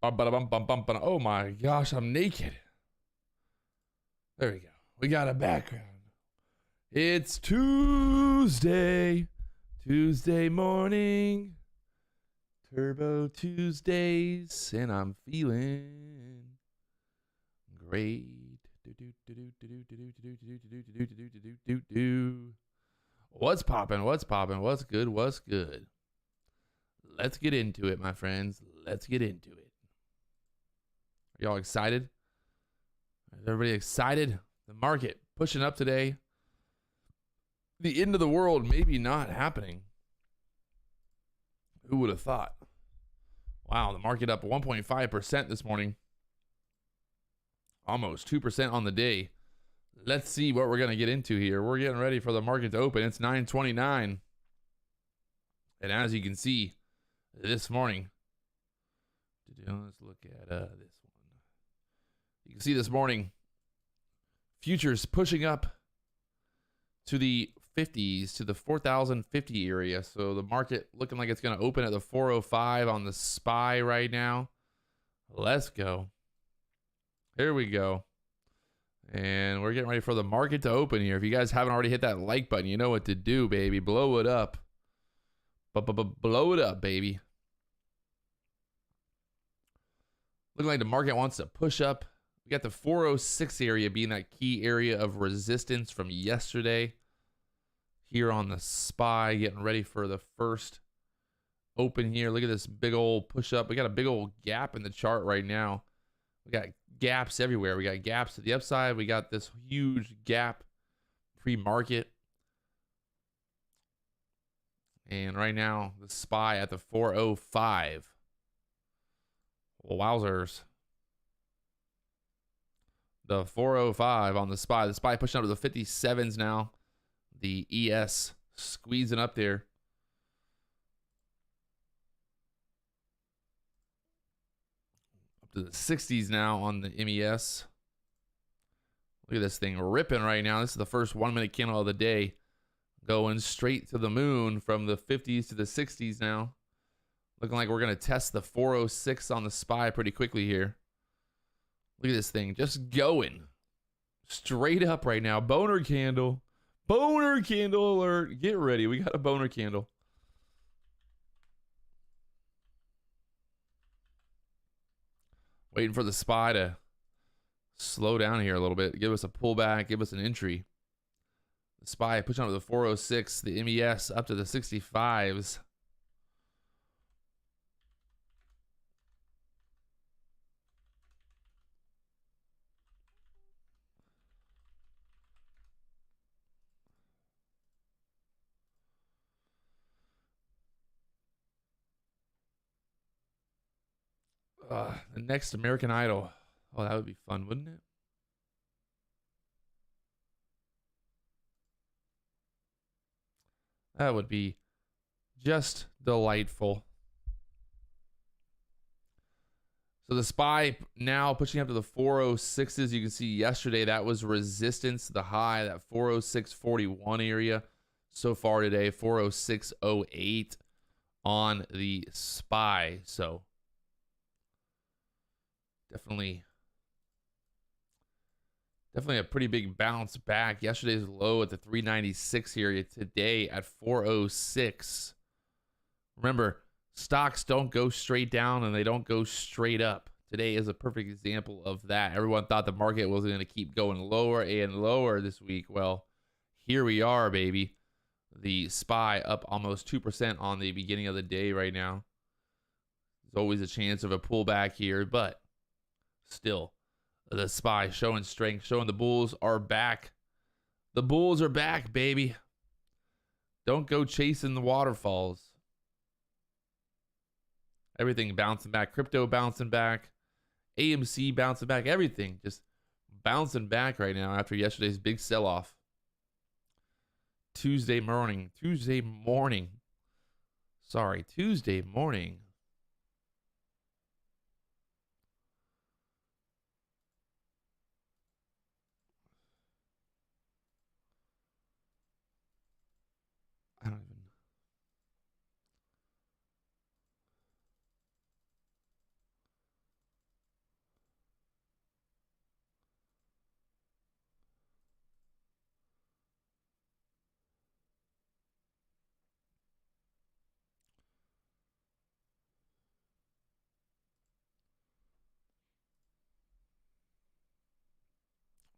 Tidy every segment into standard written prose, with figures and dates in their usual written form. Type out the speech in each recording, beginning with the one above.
Oh my gosh, I'm naked. There we go. We got a background. It's Tuesday. Tuesday morning. Turbo Tuesdays. And I'm feeling great. What's poppin'? What's poppin'? What's good? What's good? Let's get into it, my friends. Let's get into it. Are y'all excited? Is everybody excited? The market pushing up today. The end of the world maybe not happening. Who would have thought? Wow, the market up 1.5% this morning. Almost 2% on the day. Let's see what we're going to get into here. We're getting ready for the market to open. It's 9:29. And as you can see, this morning, let's look at this one. You can see this morning, futures pushing up to the 50s, to the 4,050 area. So the market looking like it's going to open at the 405 on the SPY right now. Let's go. Here we go. And we're getting ready for the market to open here. If you guys haven't already hit that like button, you know what to do, baby. Blow it up. Blow it up, baby. Looking like the market wants to push up. We got the 406 area being that key area of resistance from yesterday. Here on the SPY, getting ready for the first open here. Look at this big old push up. We got a big old gap in the chart right now. We got gaps everywhere. We got gaps to the upside. We got this huge gap pre-market. And right now, the SPY at the 405. Well, wowzers. The 405 on the SPY. The SPY pushing up to the 57s now. The ES squeezing up there. Up to the 60s now on the MES. Look at this thing ripping right now. This is the first 1 minute candle of the day. Going straight to the moon from the 50s to the 60s now. Looking like we're going to test the 406 on the SPY pretty quickly here. Look at this thing just going straight up right now. Boner candle. Boner candle alert. Get ready. We got a boner candle. Waiting for the SPY to slow down here a little bit. Give us a pullback. Give us an entry. The SPY pushing up to the 406. The MES up to the 65s. The next American Idol. Oh, that would be fun, wouldn't it? That would be just delightful. So the SPY now pushing up to the 406s. You can see yesterday that was resistance, the high, that 406.41 area. So far today, 406.08 on the SPY. So definitely a pretty big bounce back. Yesterday's low at the 396 area. Today at 406. Remember, stocks don't go straight down and they don't go straight up. Today is a perfect example of that. Everyone thought the market was going to keep going lower and lower this week. Well, here we are, baby. The SPY up almost 2% on the beginning of the day right now. There's always a chance of a pullback here, but still, the SPY showing strength, showing the bulls are back. The bulls are back, baby. Don't go chasing the waterfalls. Everything bouncing back. Crypto bouncing back. AMC bouncing back. Everything just bouncing back right now after yesterday's big sell-off. Tuesday morning. Tuesday morning. I don't even.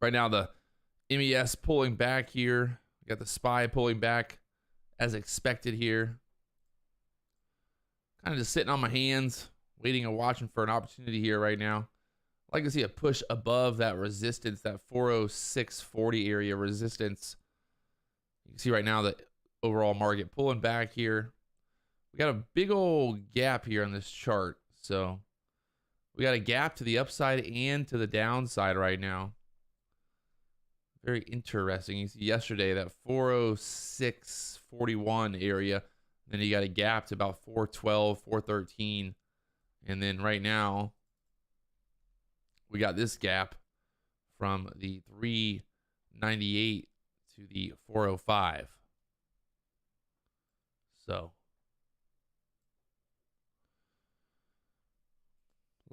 Right now, the MES pulling back here. We got the SPY pulling back as expected here. Kind of just sitting on my hands, waiting and watching for an opportunity here right now. I'd like to see a push above that resistance, that 406.40 area resistance. You can see right now the overall market pulling back here. We got a big old gap here on this chart. So we got a gap to the upside and to the downside right now. Very interesting. You see yesterday that 406.41 area. Then you got a gap to about 412, 413. And then right now, we got this gap from the 398 to the 405. So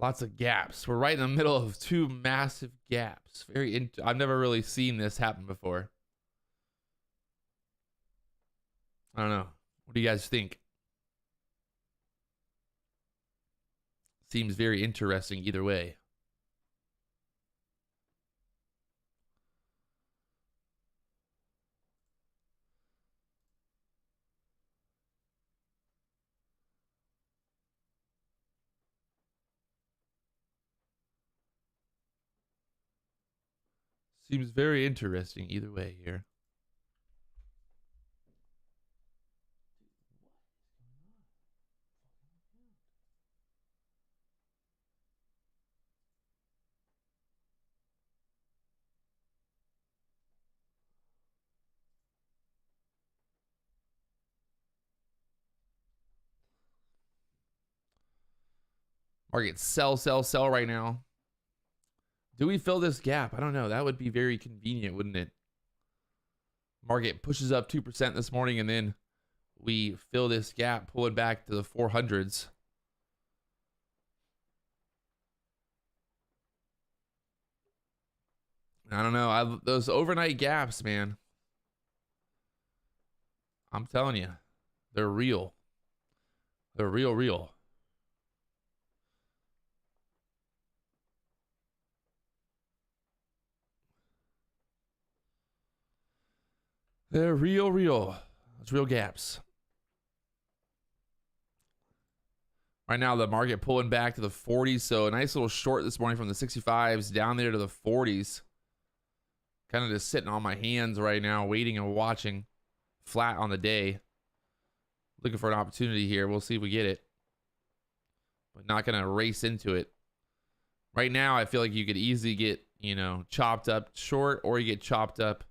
lots of gaps. We're right in the middle of two massive gaps. I've never really seen this happen before. I don't know. What do you guys think? Seems very interesting either way. Seems very interesting either way here. Market sell, sell, sell right now. Do we fill this gap? I don't know. That would be very convenient, wouldn't it? Market pushes up 2% this morning, and then we fill this gap, pull it back to the 400s. I don't know. Those overnight gaps, man. I'm telling you, they're real. They're real, real. They're real, real. It's real gaps. Right now, the market pulling back to the 40s. So a nice little short this morning from the 65s down there to the 40s. Kind of just sitting on my hands right now, waiting and watching. Flat on the day. Looking for an opportunity here. We'll see if we get it. But not going to race into it. Right now, I feel like you could easily get, chopped up short, or you get chopped up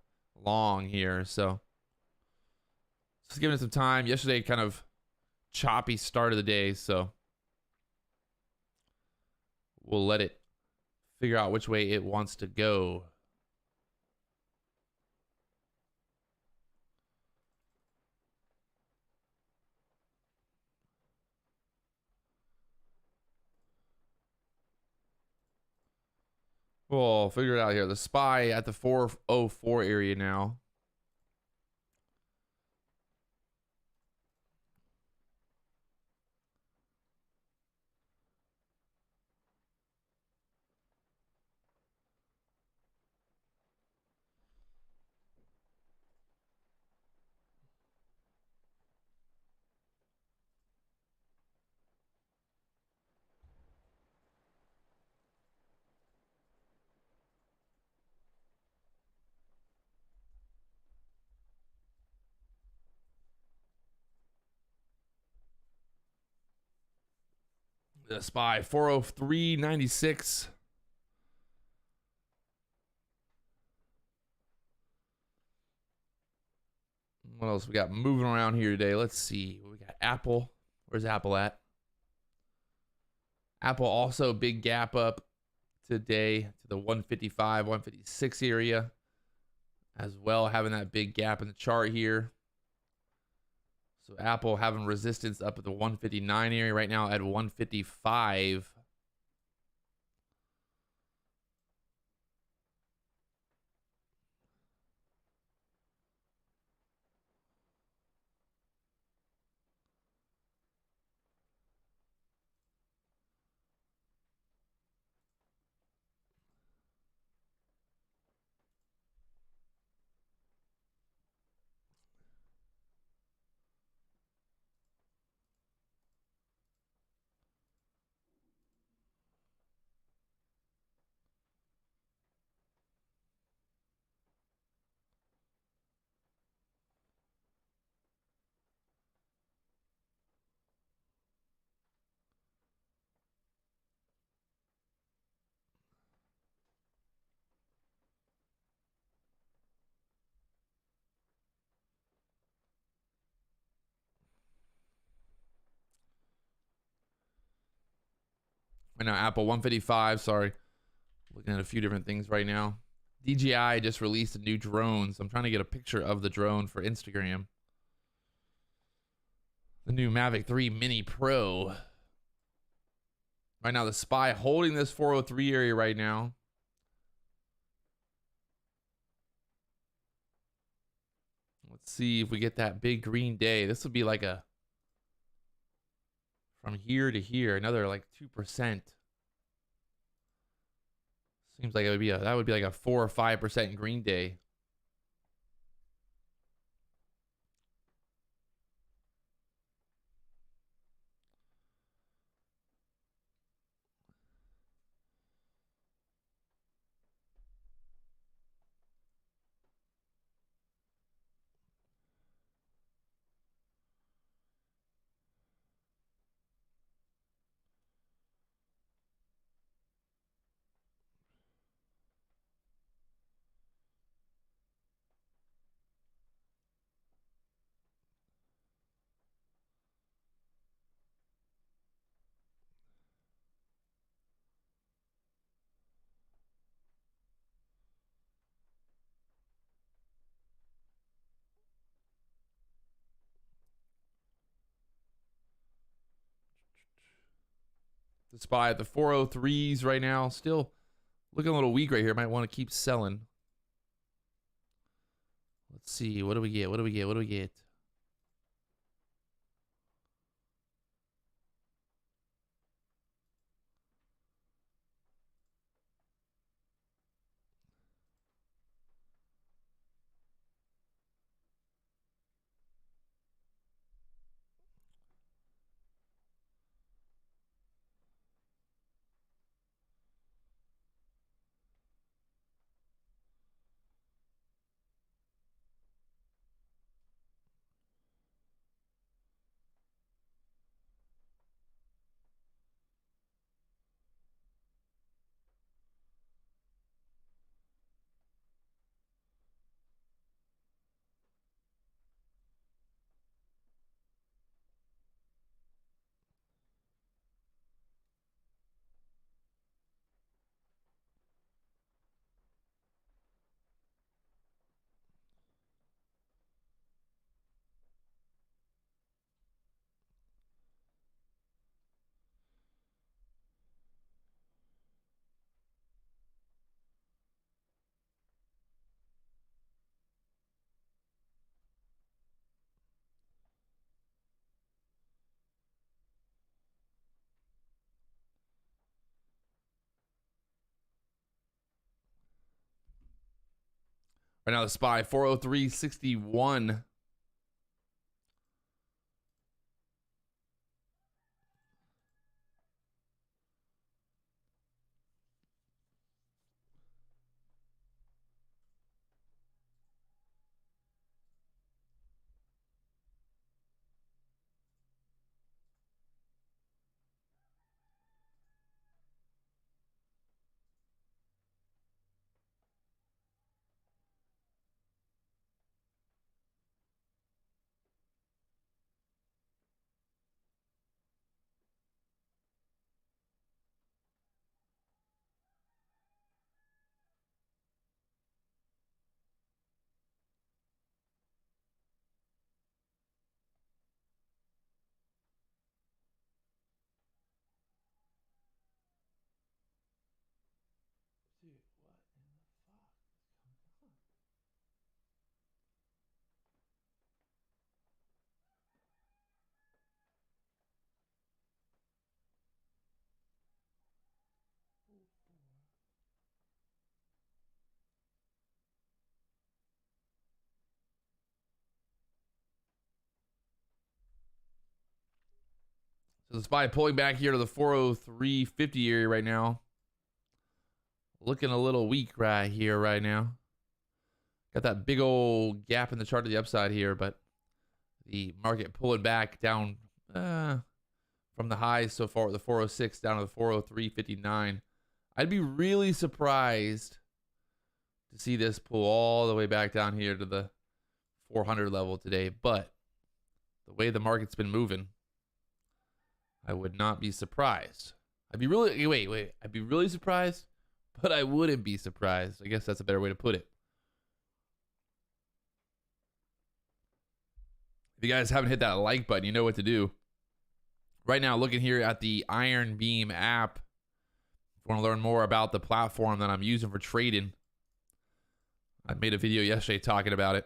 long here. So just giving it some time. Yesterday, kind of choppy start of the day. So we'll let it figure out which way it wants to go. We'll figure it out here. The SPY at the 404 area now. The SPY 403.96. What else we got moving around here today? Let's see. We got Apple. Where's Apple at? Apple also big gap up today to the 155, 156 area as well, having that big gap in the chart here. So Apple having resistance up at the 159 area right now at 155. Right now, Apple 155. Sorry. Looking at a few different things right now. DJI just released a new drone, so I'm trying to get a picture of the drone for Instagram. The new Mavic 3 Mini Pro. Right now, the SPY holding this 403 area right now. Let's see if we get that big green day. This would be like a, from here to here, another like 2%. Seems like it would be that would be like a 4 or 5% green day. The SPY at the 403s right now. Still looking a little weak right here. Might want to keep selling. Let's see. What do we get? What do we get? What do we get? Right now, the SPY 403.61. Dude, what in the fuck is going on? So the SPY pulling back here to the 403.50 area right now. Looking a little weak right here right now. Got that big old gap in the chart to the upside here, but the market pulling back down from the highs so far at the 406 down to the 403.59. I'd be really surprised to see this pull all the way back down here to the 400 level today, but the way the market's been moving, I would not be surprised. I'd be really wait. I'd be really surprised, but I wouldn't be surprised. I guess that's a better way to put it. If you guys haven't hit that like button, you know what to do. Right now, looking here at the IronBeam app. If you want to learn more about the platform that I'm using for trading, I made a video yesterday talking about it.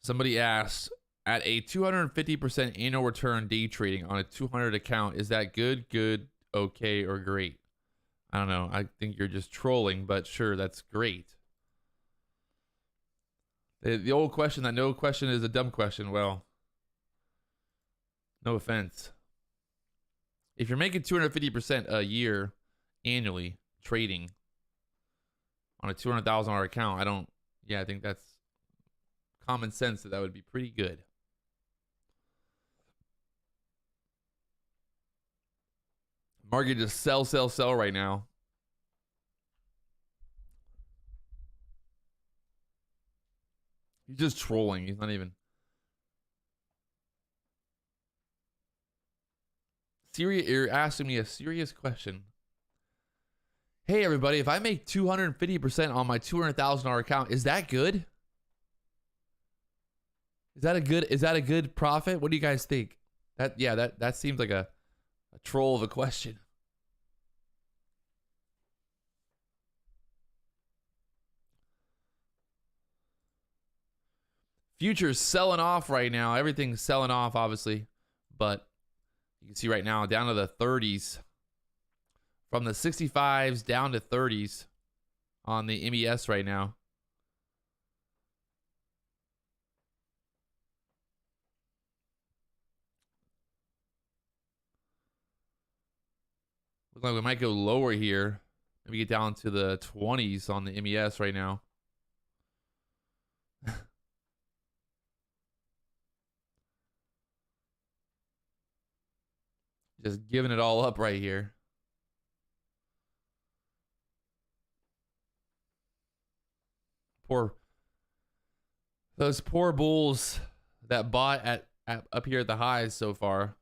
Somebody asked, at a 250% annual return day trading on a 200 account, is that good, okay, or great? I don't know. I think you're just trolling, but sure, that's great. The old question that no question is a dumb question. Well, no offense. If you're making 250% a year annually trading on a $200,000 account, I think that's common sense that would be pretty good. Market just sell right now. He's just trolling. He's not even. You're asking me a serious question. Hey everybody, if I make 250% on my $200,000 account, is that good? Is that a good profit? What do you guys think? That seems like a troll of a question. Futures selling off right now. Everything's selling off, obviously, but you can see right now down to the 30s, from the 65s down to 30s on the MES right now. Look like we might go lower here. Maybe get down to the 20s on the MES right now. Just giving it all up right here. Those poor bulls that bought at up here at the highs so far.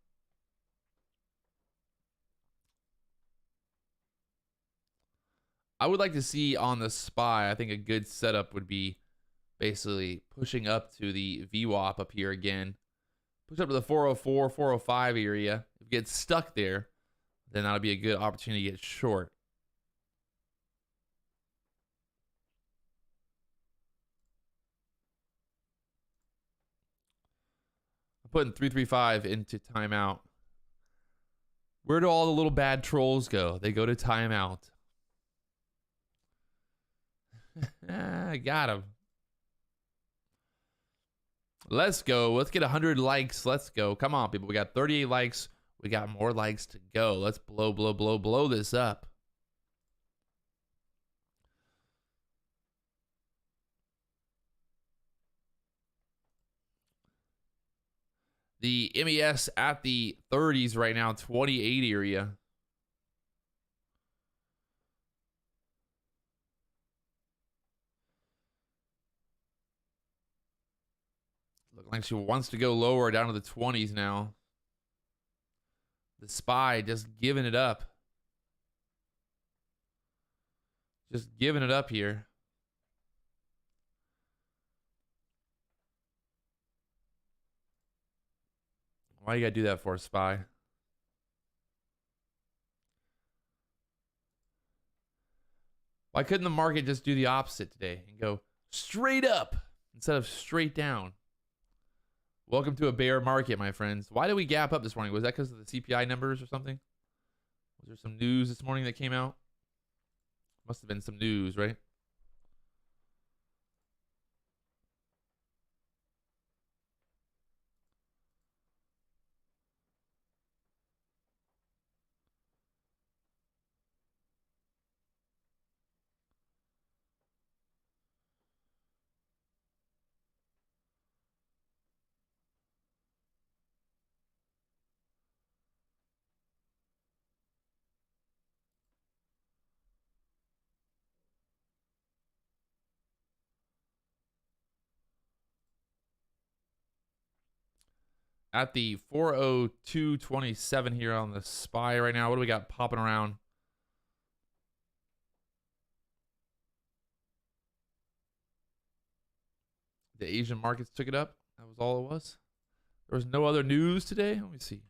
I would like to see on the SPY, I think a good setup would be basically pushing up to the VWAP up here again. Push up to the 404, 405 area. If it gets stuck there, then that'll be a good opportunity to get short. I'm putting 335 into timeout. Where do all the little bad trolls go? They go to timeout. I got him. Let's go. Let's get 100 likes. Let's go. Come on, people. We got 38 likes. We got more likes to go. Let's blow this up. The MES at the 30s right now, 28 area. Looking like she wants to go lower down to the 20s now. The SPY just giving it up. Just giving it up here. Why you gotta do that for, SPY? Why couldn't the market just do the opposite today and go straight up instead of straight down? Welcome to a bear market, my friends. Why did we gap up this morning? Was that because of the CPI numbers or something? Was there some news this morning that came out? Must have been some news, right? at the 402.27 here on the SPY right now. What do we got popping around? The Asian markets took it up. That was all it was. There was no other news today. Let me see.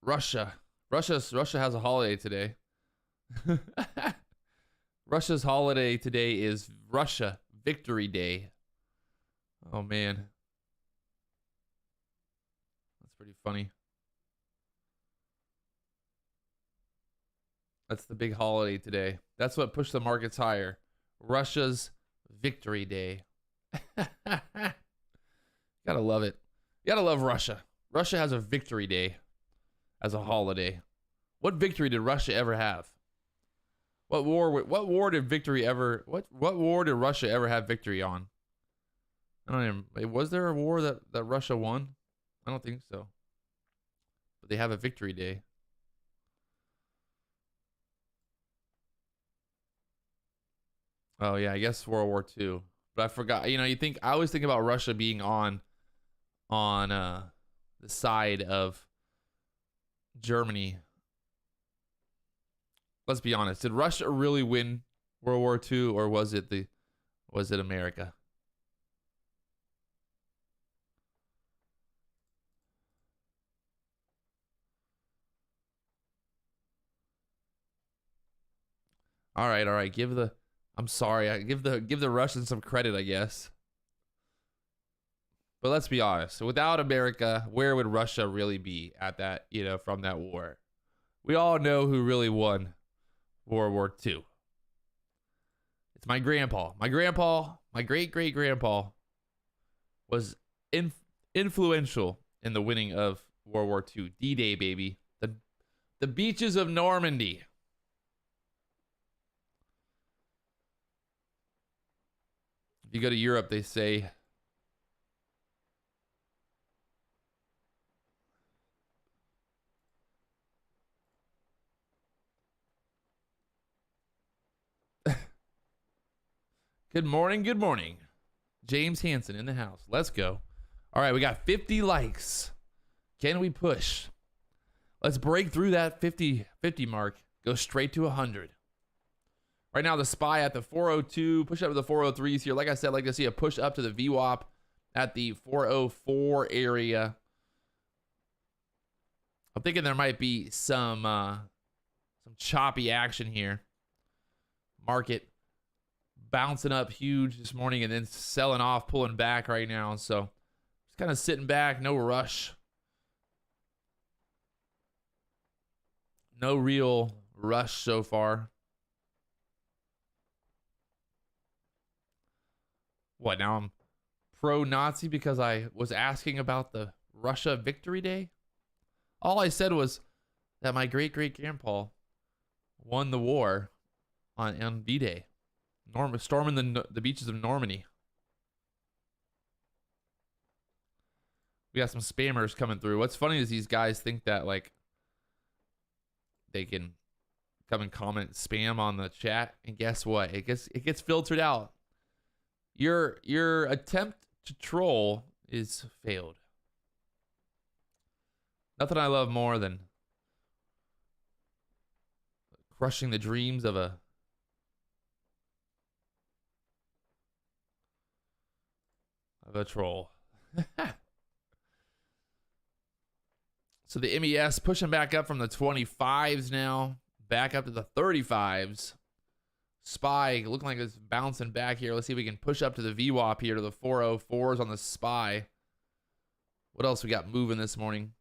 Russia has a holiday today. Russia's holiday today is Russia Victory Day. Oh man. That's pretty funny. That's the big holiday today. That's what pushed the markets higher. Russia's Victory Day. Gotta love it. You gotta love Russia. Russia has a Victory Day as a holiday. What victory did Russia ever have? What war did Russia ever have victory on? I don't even, was there a war that Russia won? I don't think so. But they have a Victory Day. Oh yeah, I guess World War II. But I forgot. You know, I always think about Russia being on the side of Germany. Let's be honest. Did Russia really win World War II, or was it America? All right. I'm sorry. I give the Russians some credit, I guess. But let's be honest. Without America, where would Russia really be at that, from that war? We all know who really won World War II. It's my grandpa. My great-great-grandpa was influential in the winning of World War II. D-Day, baby. The beaches of Normandy. If you go to Europe, they say Good morning. James Hansen in the house. Let's go. All right, we got 50 likes. Can we push? Let's break through that 50 mark. Go straight to 100. Right now, the SPY at the 402. Push up to the 403s here. Like I said, I'd like to see a push up to the VWAP at the 404 area. I'm thinking there might be some choppy action here. Market bouncing up huge this morning and then selling off, pulling back right now. So just kind of sitting back, no rush. No real rush so far. What, now I'm pro-Nazi because I was asking about the Russia Victory Day? All I said was that my great-great-grandpa won the war on V-Day. Storming the beaches of Normandy. We got some spammers coming through. What's funny is these guys think that like they can come and comment spam on the chat, and guess what? It gets filtered out. Your attempt to troll is failed. Nothing I love more than crushing the dreams of a troll. So the MES pushing back up from the 25s now, back up to the 35s. SPY looking like it's bouncing back here. Let's see if we can push up to the VWAP here to the 404s on the SPY. What else we got moving this morning?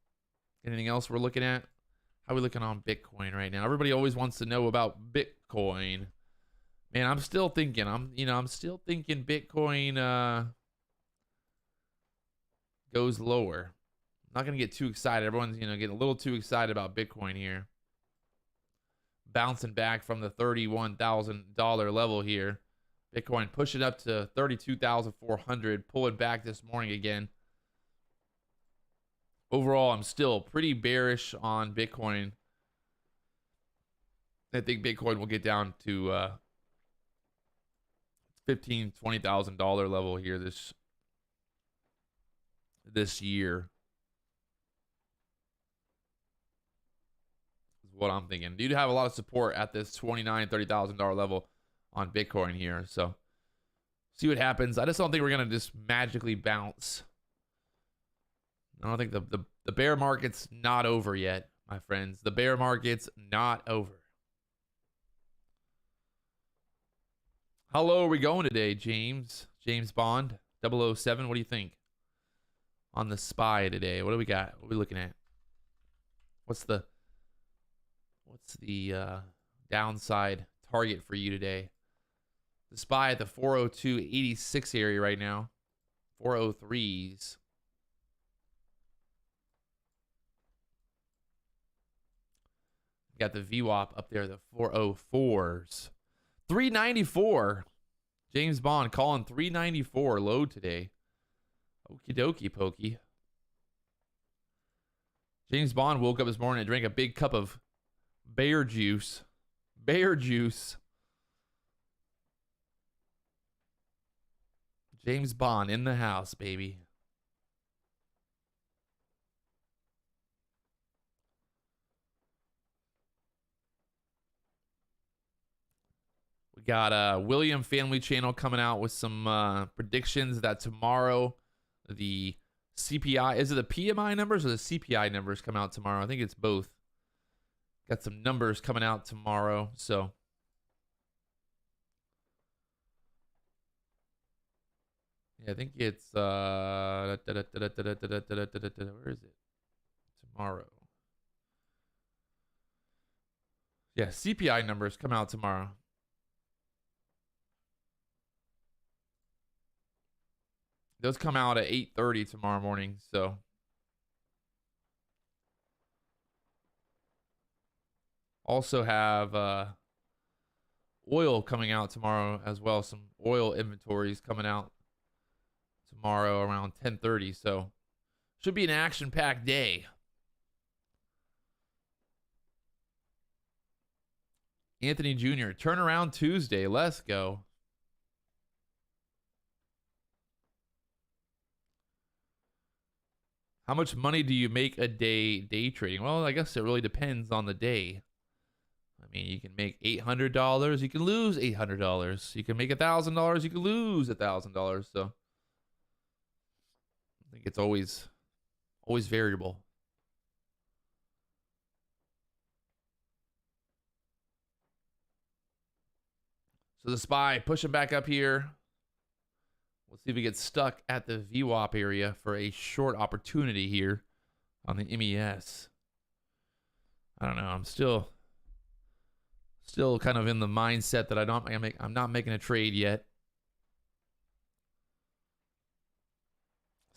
Anything else we're looking at? How are we looking on Bitcoin right now? Everybody always wants to know about Bitcoin. Man, I'm still thinking. I'm still thinking Bitcoin goes lower. I'm not gonna get too excited. Everyone's getting a little too excited about Bitcoin here. Bouncing back from the $31,000 level here. Bitcoin pushing up to 32,400, pulling back this morning again. Overall, I'm still pretty bearish on Bitcoin. I think Bitcoin will get down to $15,000, $20,000 level here this year. Is what I'm thinking. You do have a lot of support at this $29,000, $30,000 level on Bitcoin here. So see what happens. I just don't think we're gonna just magically bounce. I don't think the bear market's not over yet, my friends. The bear market's not over. How low are we going today, James? James Bond 007. What do you think on the SPY today? What do we got? What are we looking at? What's the downside target for you today? The SPY at the 402.86 area right now. 403s. Got the VWAP up there, the 404s. 394. James Bond calling 394 low today. Okie dokie pokey. James Bond woke up this morning and drank a big cup of bear juice. Bear juice. James Bond in the house, baby. We got William Family Channel coming out with some predictions that tomorrow the CPI, is it the PMI numbers or the CPI numbers come out tomorrow? I think it's both. Got some numbers coming out tomorrow, so yeah, I think it's where is it? Tomorrow. Yeah, CPI numbers come out tomorrow. Those come out at 8:30 tomorrow morning, so also have oil coming out tomorrow as well. Some oil inventories coming out tomorrow around 10:30, so should be an action-packed day. Anthony Jr., turnaround Tuesday. Let's go. How much money do you make a day trading? Well, I guess it really depends on the day. I mean, you can make $800, you can lose $800. You can make $1,000, you can lose $1,000. So I think it's always variable. So the SPY pushing back up here. Let's see if we get stuck at the VWAP area for a short opportunity here on the MES. I don't know. I'm still kind of in the mindset that I'm not making a trade yet.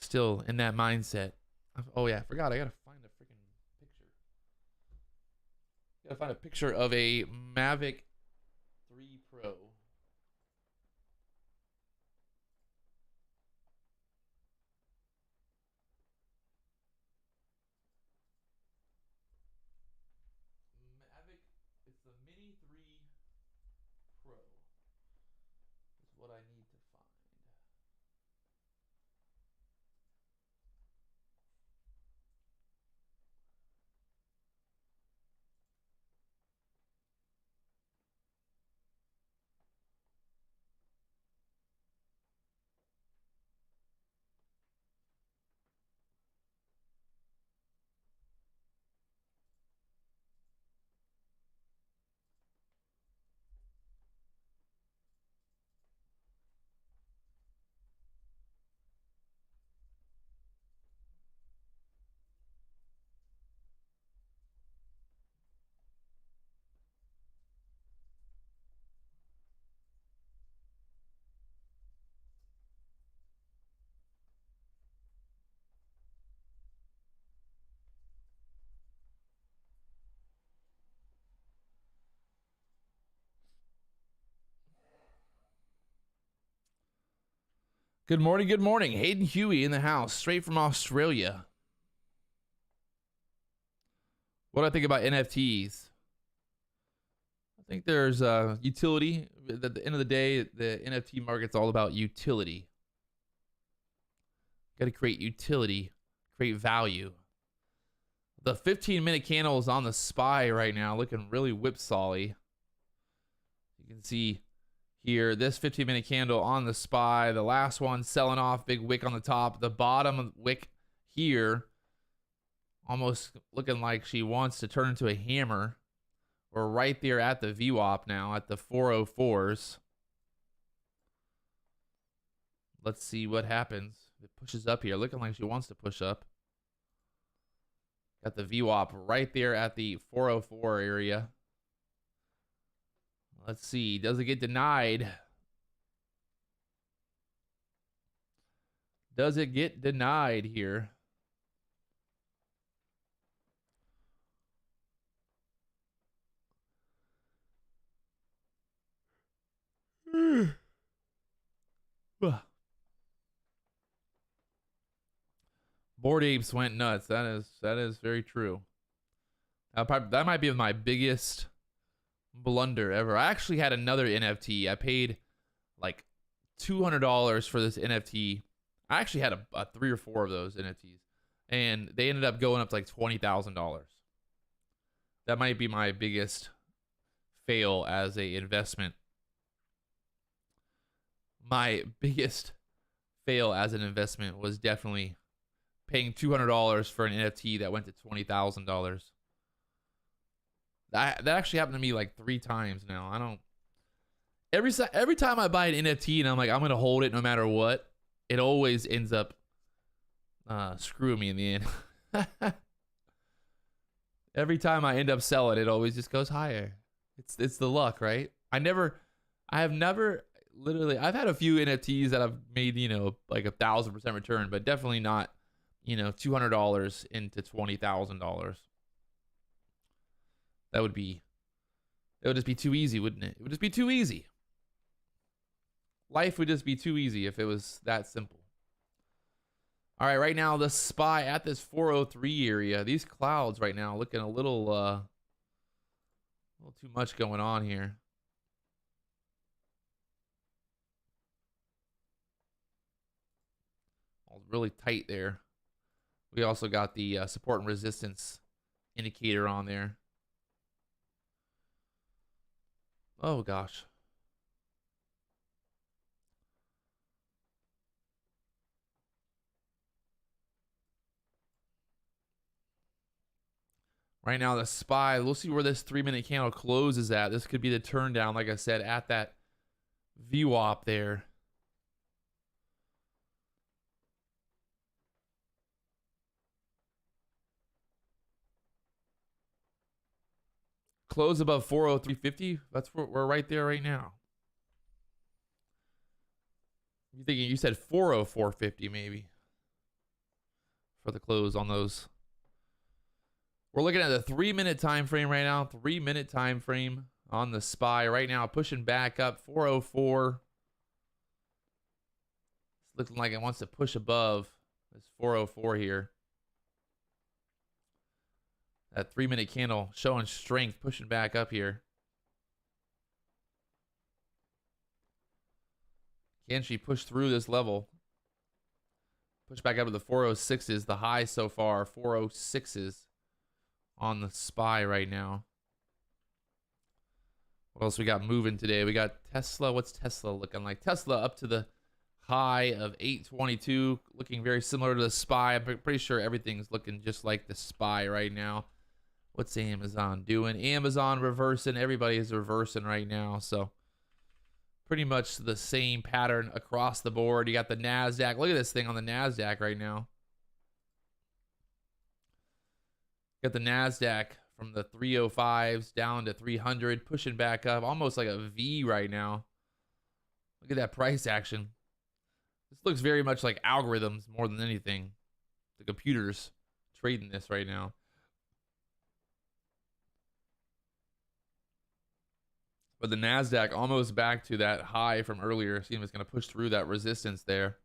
Still in that mindset. Oh yeah, I forgot. I gotta find a freaking picture. Gotta find a picture of a Mavic 3 Pro. It's the Mini 3 Pro is what I need to find. Good morning, good morning. Hayden Huey in the house, straight from Australia. What do I think about NFTs? think there's utility. At the end of the day, the NFT market's all about utility. Got to create utility, create value. The 15-minute candle is on the SPY right now, looking really whipsawy. You can see here, this 15-minute candle on the SPY, the last one selling off, big wick on the top. The bottom wick here, almost looking like she wants to turn into a hammer. We're right there at the VWAP now, at the 404s. Let's see what happens. It pushes up here, looking like she wants to push up. Got the VWAP right there at the 404 area. Let's see. Does it get denied? Does it get denied here? Bored Apes went nuts. That is very true. That might be my biggest blunder ever. I actually had another NFT. I paid like $200 for this NFT. I actually had a 3 or 4 of those NFTs, and they ended up going up to like $20,000. That might be my biggest fail as a investment. My biggest fail as an investment was definitely paying $200 for an NFT that went to $20,000. That actually happened to me like 3 times now. I don't. Every time I buy an NFT and I'm like, I'm gonna hold it no matter what, it always ends up screwing me in the end. Every time I end up selling, it always just goes higher. It's the luck, right? I've had a few NFTs that I've made, like 1,000% return, but definitely not, $200 into $20,000. It would just be too easy, wouldn't it? It would just be too easy. Life would just be too easy if it was that simple. All right, right now the SPY at this 403 area. These clouds right now looking a little too much going on here. All really tight there. We also got the support and resistance indicator on there. Oh gosh. Right now the SPY, we'll see where this 3-minute candle closes at. This could be the turn down, like I said, at that VWAP there. Close above 403.50. That's where we're right there right now. You said 404.50 maybe for the close on those. We're looking at the 3-minute time frame right now. 3-minute time frame on the SPY right now, pushing back up 404. It's looking like it wants to push above this 404 here. That 3-minute candle showing strength, pushing back up here. Can she push through this level? Push back up to the 406s, the high so far, 406s on the SPY right now. What else we got moving today? We got Tesla. What's Tesla looking like? Tesla up to the high of 822, looking very similar to the SPY. I'm pretty sure everything's looking just like the SPY right now. What's Amazon doing? Amazon reversing. Everybody is reversing right now. So pretty much the same pattern across the board. You got the NASDAQ. Look at this thing on the NASDAQ right now. Got the NASDAQ from the 305s down to 300, pushing back up, almost like a V right now. Look at that price action. This looks very much like algorithms more than anything. The computers trading this right now. But the NASDAQ almost back to that high from earlier. See if it's going to push through that resistance there.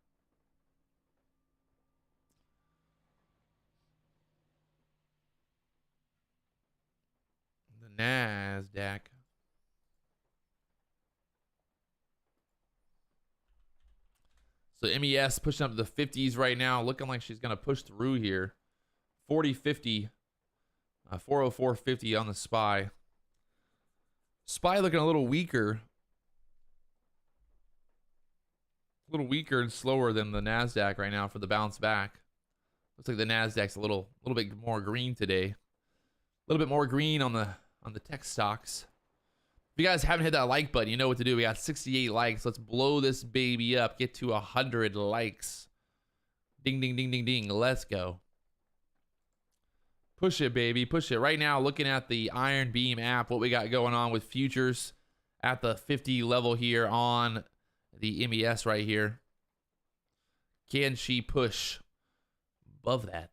The NASDAQ. So MES pushing up to the 50s right now, looking like she's going to push through here. 40.50, 404.50 on the SPY. SPY looking a little weaker. A little weaker and slower than the NASDAQ right now for the bounce back. Looks like the NASDAQ's a little bit more green today. A little bit more green on the tech stocks. If you guys haven't hit that like button, you know what to do. We got 68 likes. Let's blow this baby up. Get to 100 likes. Ding, ding, ding, ding, ding. Let's go. Push it, baby. Push it. Right now, looking at the IronBeam app, what we got going on with futures at the 50 level here on the MES right here. Can she push above that?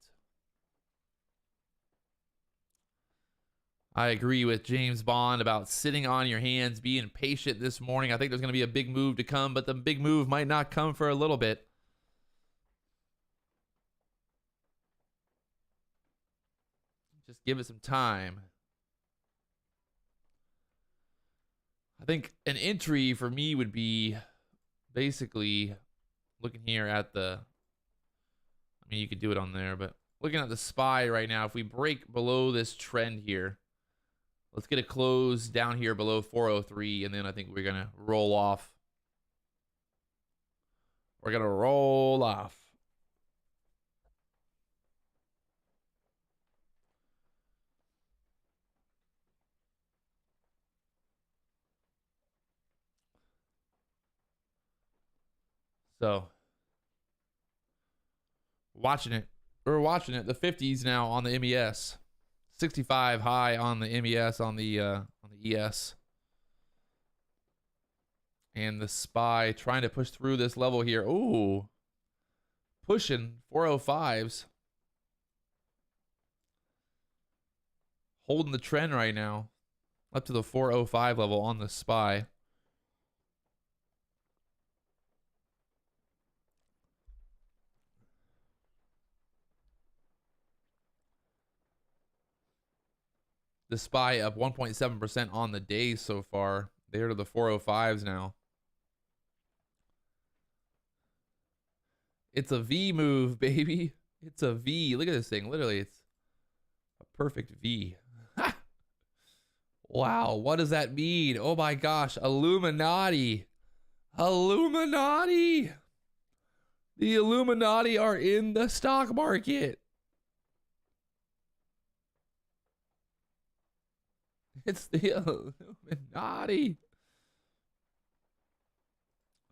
I agree with James Bond about sitting on your hands, being patient this morning. I think there's going to be a big move to come, but the big move might not come for a little bit. Just give it some time. I think an entry for me would be basically looking here at the, I mean, you could do it on there, but looking at the SPY right now, if we break below this trend here, let's get a close down here below 403, and then I think we're going to roll off. We're going to roll off. So, watching it. We're watching it. The 50s now on the MES. 65 high on the MES on the ES. And the SPY trying to push through this level here. Ooh. Pushing 405s. Holding the trend right now. Up to the 405 level on the SPY. The SPY up 1.7% on the day so far. They're to the 405s now. It's a V move, baby. It's a V. Look at this thing. Literally, it's a perfect V. Wow, what does that mean? Oh my gosh, Illuminati. Illuminati. The Illuminati are in the stock market. It's the Illuminati.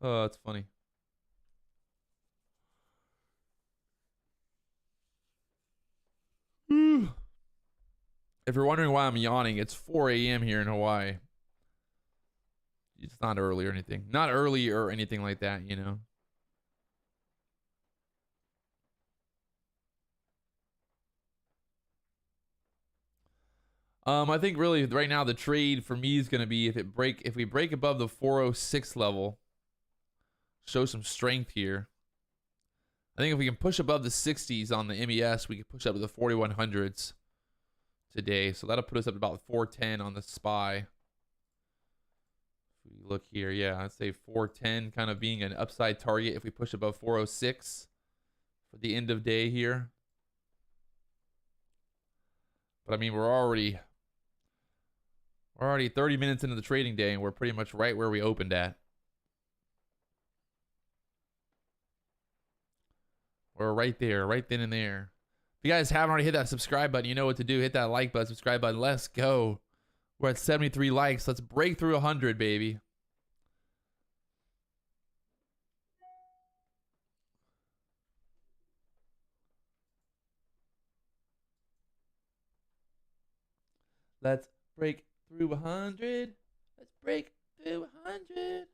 Oh, it's funny. If you're wondering why I'm yawning, it's 4 a.m. here in Hawaii. It's not early or anything. Not early or anything like that, you know. I think really right now the trade for me is going to be if we break above the 406 level, show some strength here. I think if we can push above the 60s on the MES, we can push up to the 4100s today. So that'll put us up to about 410 on the SPY. If we look here, yeah, I'd say 410 kind of being an upside target if we push above 406 for the end of day here. But I mean, we're already 30 minutes into the trading day, and we're pretty much right where we opened at. We're right there, right then and there. If you guys haven't already hit that subscribe button, you know what to do. Hit that like button, subscribe button. Let's go. We're at 73 likes. Let's break through 100, baby. Let's break through 100. Let's break through 100.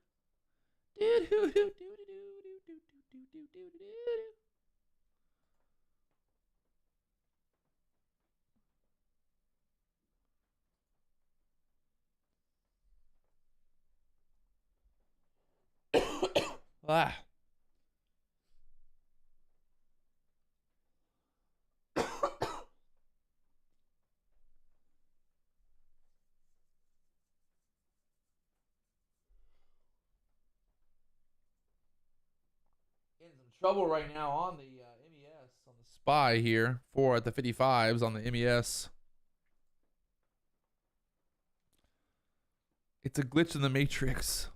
Ah. trouble right now on the MES, on the SPY here, 4 at the 55s on the MES. It's a glitch in the matrix.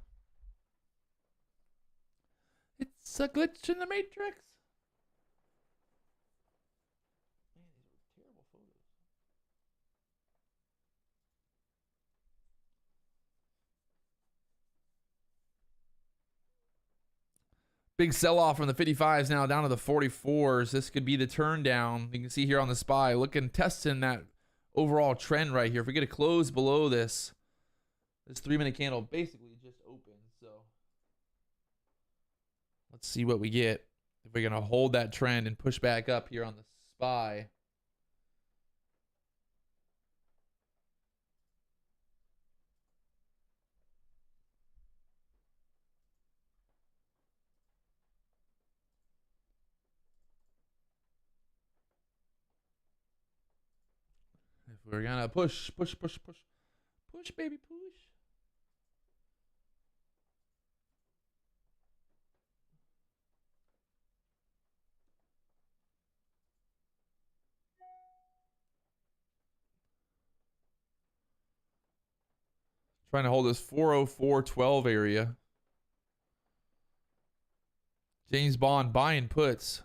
It's a glitch in the matrix. Man, these are terrible photos. Big sell-off from the 55s now down to the 44s. This could be the turn down. You can see here on the SPY, looking, testing that overall trend right here. If we get a close below this 3-minute candle basically just opened. So let's see what we get. If we're going to hold that trend and push back up here on the SPY. If we're going to push, baby, push. Trying to hold this 404.12 area. James Bond buying puts.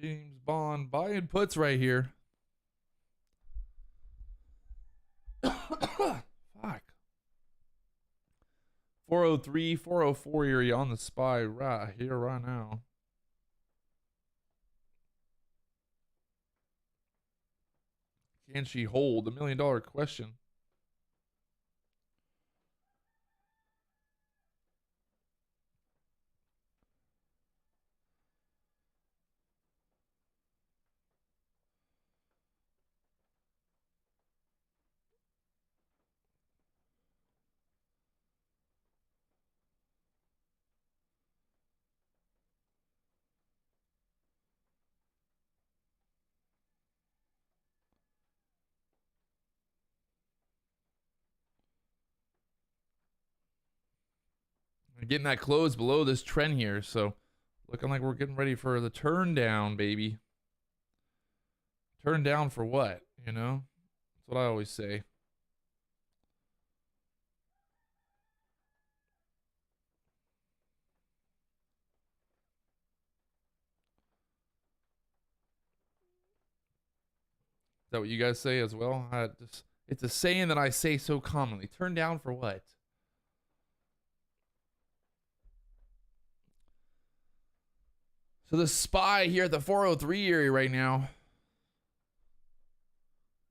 James Bond buying puts right here. Fuck. 403, 404 area on the SPY right here, right now. Can she hold? $1 million question. We're getting that close below this trend here, so looking like we're getting ready for the turn down, baby. Turn down for what? You know? That's what I always say. Is that what you guys say as well? It's a saying that I say so commonly. Turn down for what? So the SPY here at the 403 area right now.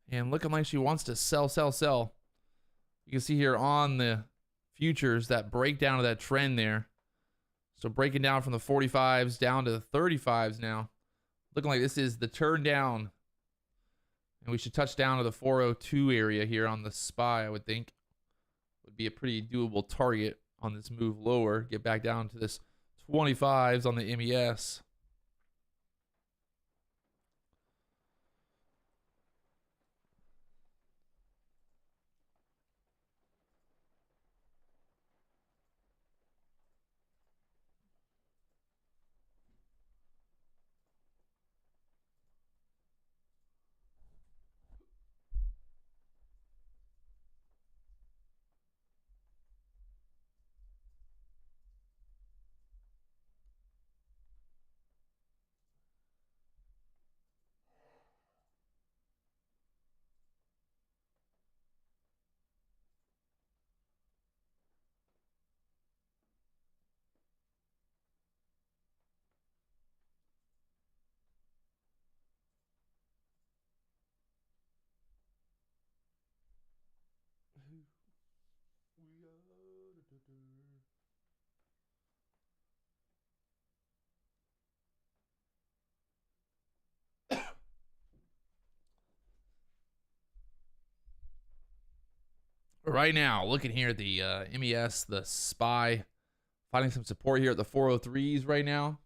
And looking like she wants to sell, sell, sell. You can see here on the futures that breakdown of that trend there. So breaking down from the 45s down to the 35s now. Looking like this is the turn down. And we should touch down to the 402 area here on the SPY, I would think. Would be a pretty doable target on this move lower. Get back down to this 25s on the MES. Right now, looking here at the MES, the SPY, finding some support here at the 403s right now.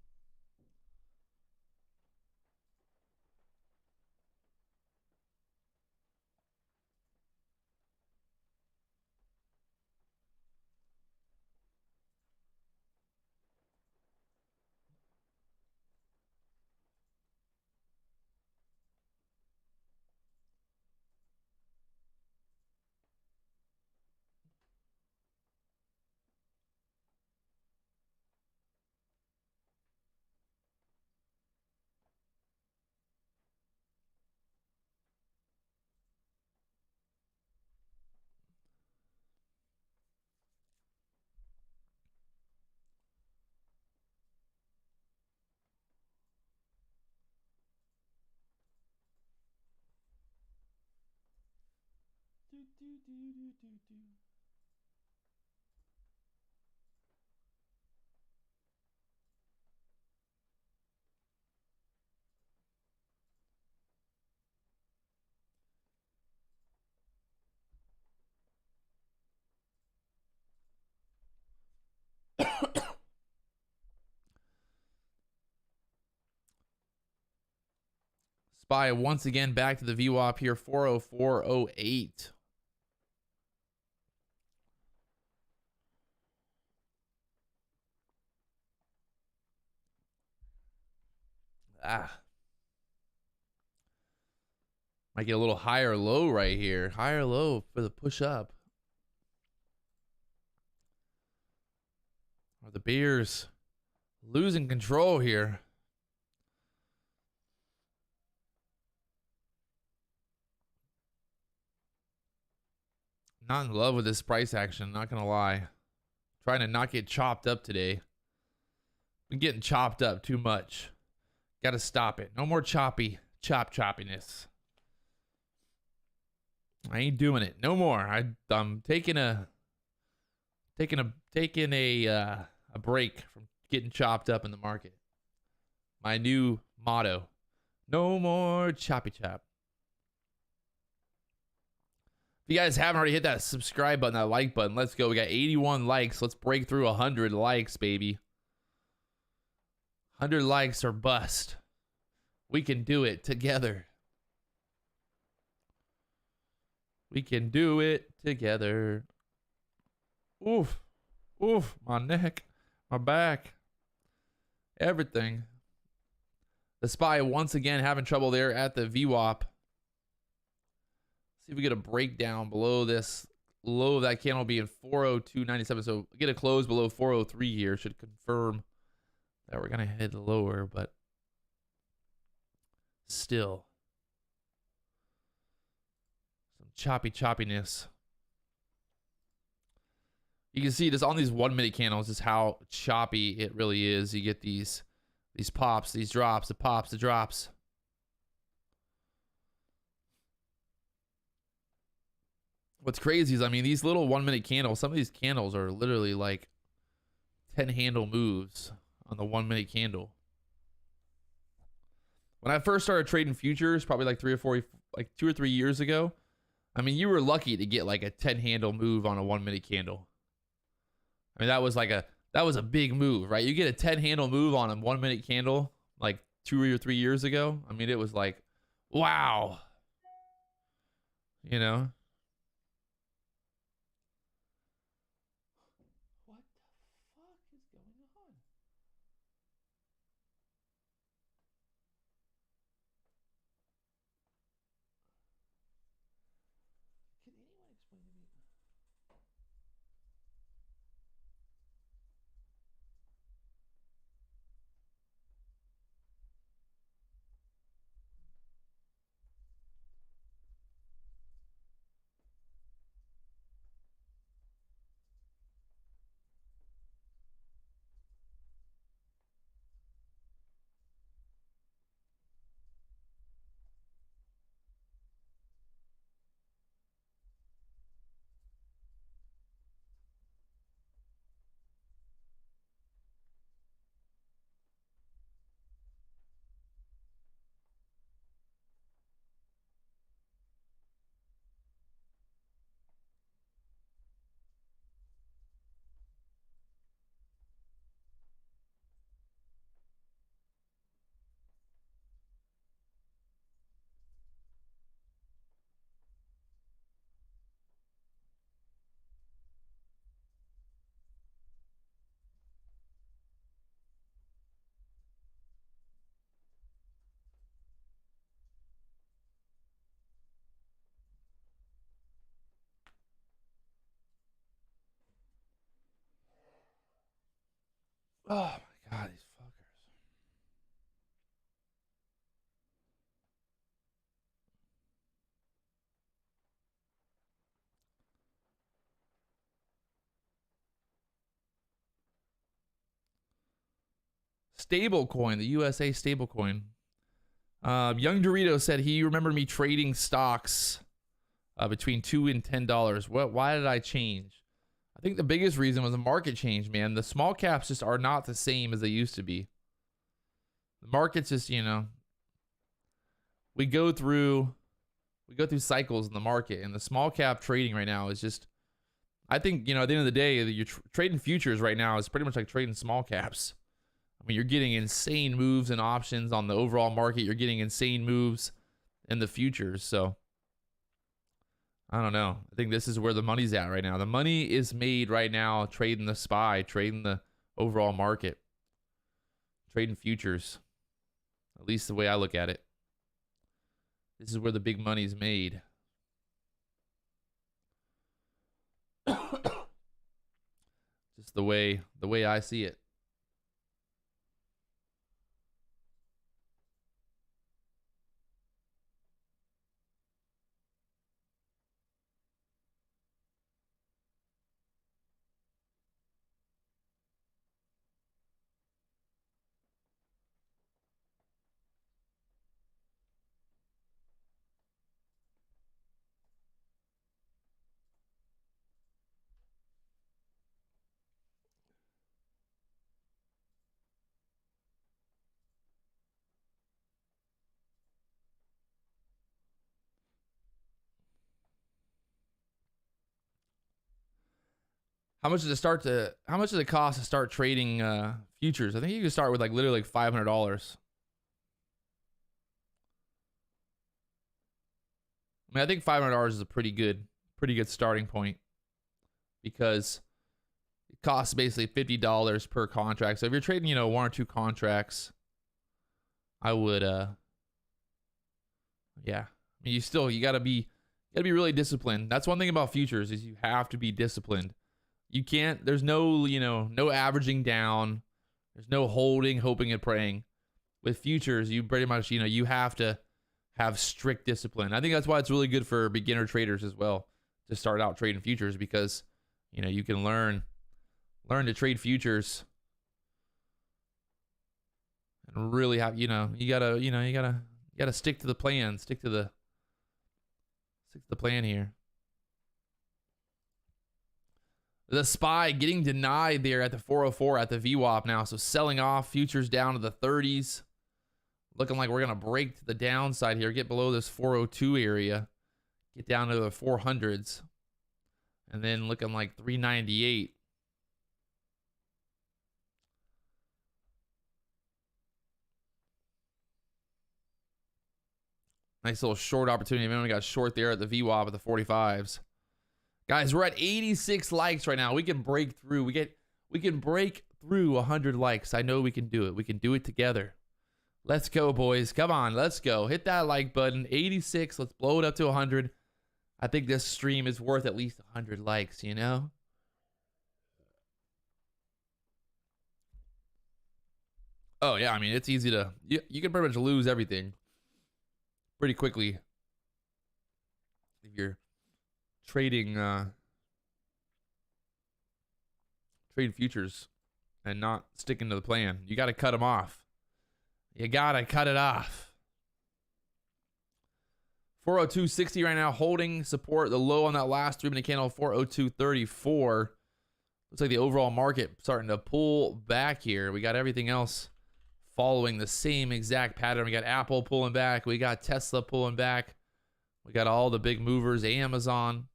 SPY once again back to the VWAP here, 404.08. Might get a little higher low right here. Higher low for the push up. Are the Bears losing control here? Not in love with this price action, not gonna lie. Trying to not get chopped up today. Been getting chopped up too much. Gotta stop it. No more choppiness. I ain't doing it. No more. I'm taking a break from getting chopped up in the market. My new motto. No more choppy chop. If you guys haven't already hit that subscribe button, that like button, let's go. We got 81 likes. Let's break through 100 likes, baby. 100 likes or bust. We can do it together. We can do it together. Oof. Oof. My neck. My back. Everything. The SPY once again having trouble there at the VWAP. See if we get a breakdown below this. Low of that candle being 402.97. So get a close below 403 here. Should confirm that we're going to head lower, but still some choppiness. You can see just on these 1 minute candles just how choppy it really is. You get these pops, these drops, the pops, the drops. What's crazy is, I mean, these little 1 minute candles, some of these candles are literally like 10 handle moves on the 1 minute candle. When I first started trading futures, probably like 2 or 3 years ago, I mean, you were lucky to get like a 10 handle move on a 1 minute candle. I mean, that was a big move, right? You get a 10 handle move on a 1 minute candle like 2 or 3 years ago. I mean, it was like, wow. You know? What the fuck is going on? Can anyone explain to me? Oh my God, these fuckers. Stablecoin, the USA stablecoin. Young Dorito said he remembered me trading stocks between $2 and $10. Why did I change? I think the biggest reason was the market change, man. The small caps just are not the same as they used to be. The market's just, you know, we go through cycles in the market, and the small cap trading right now is just, I think, you know, at the end of the day, you're trading futures right now is pretty much like trading small caps. I mean, you're getting insane moves and options on the overall market. You're getting insane moves in the futures. So I don't know. I think this is where the money's at right now. The money is made right now trading the SPY, trading the overall market, trading futures. At least the way I look at it. This is where the big money's made. Just the way I see it. How much does it cost to start trading futures? I think you can start with like literally like $500. I mean, I think $500 is a pretty good starting point, because it costs basically $50 per contract. So if you're trading, you know, 1 or 2 contracts, I would yeah. I mean, you gotta be really disciplined. That's one thing about futures, is you have to be disciplined. You can't, there's no, you know, no averaging down. There's no holding, hoping, and praying. With futures, you pretty much, you know, you have to have strict discipline. I think that's why it's really good for beginner traders as well to start out trading futures, because, you know, you can learn to trade futures and really have, you know, you gotta stick to the plan, stick to the plan here. The SPY getting denied there at the 404 at the VWAP now. So selling off, futures down to the 30s. Looking like we're going to break to the downside here. Get below this 402 area. Get down to the 400s. And then looking like 398. Nice little short opportunity. We got short there at the VWAP at the 45s. Guys, we're at 86 likes right now. We can break through. We can break through 100 likes. I know we can do it. We can do it together. Let's go, boys. Come on, let's go. Hit that like button. 86. Let's blow it up to 100. I think this stream is worth at least 100 likes, you know? Oh, yeah. I mean, it's easy to... You can pretty much lose everything pretty quickly if you're trading trade futures and not sticking to the plan. You got to cut them off. You got to cut it off. 402.60 right now, holding support. The low on that last 3-minute candle, 402.34. Looks like the overall market starting to pull back here. We got everything else following the same exact pattern. We got Apple pulling back. We got Tesla pulling back. We got all the big movers, Amazon.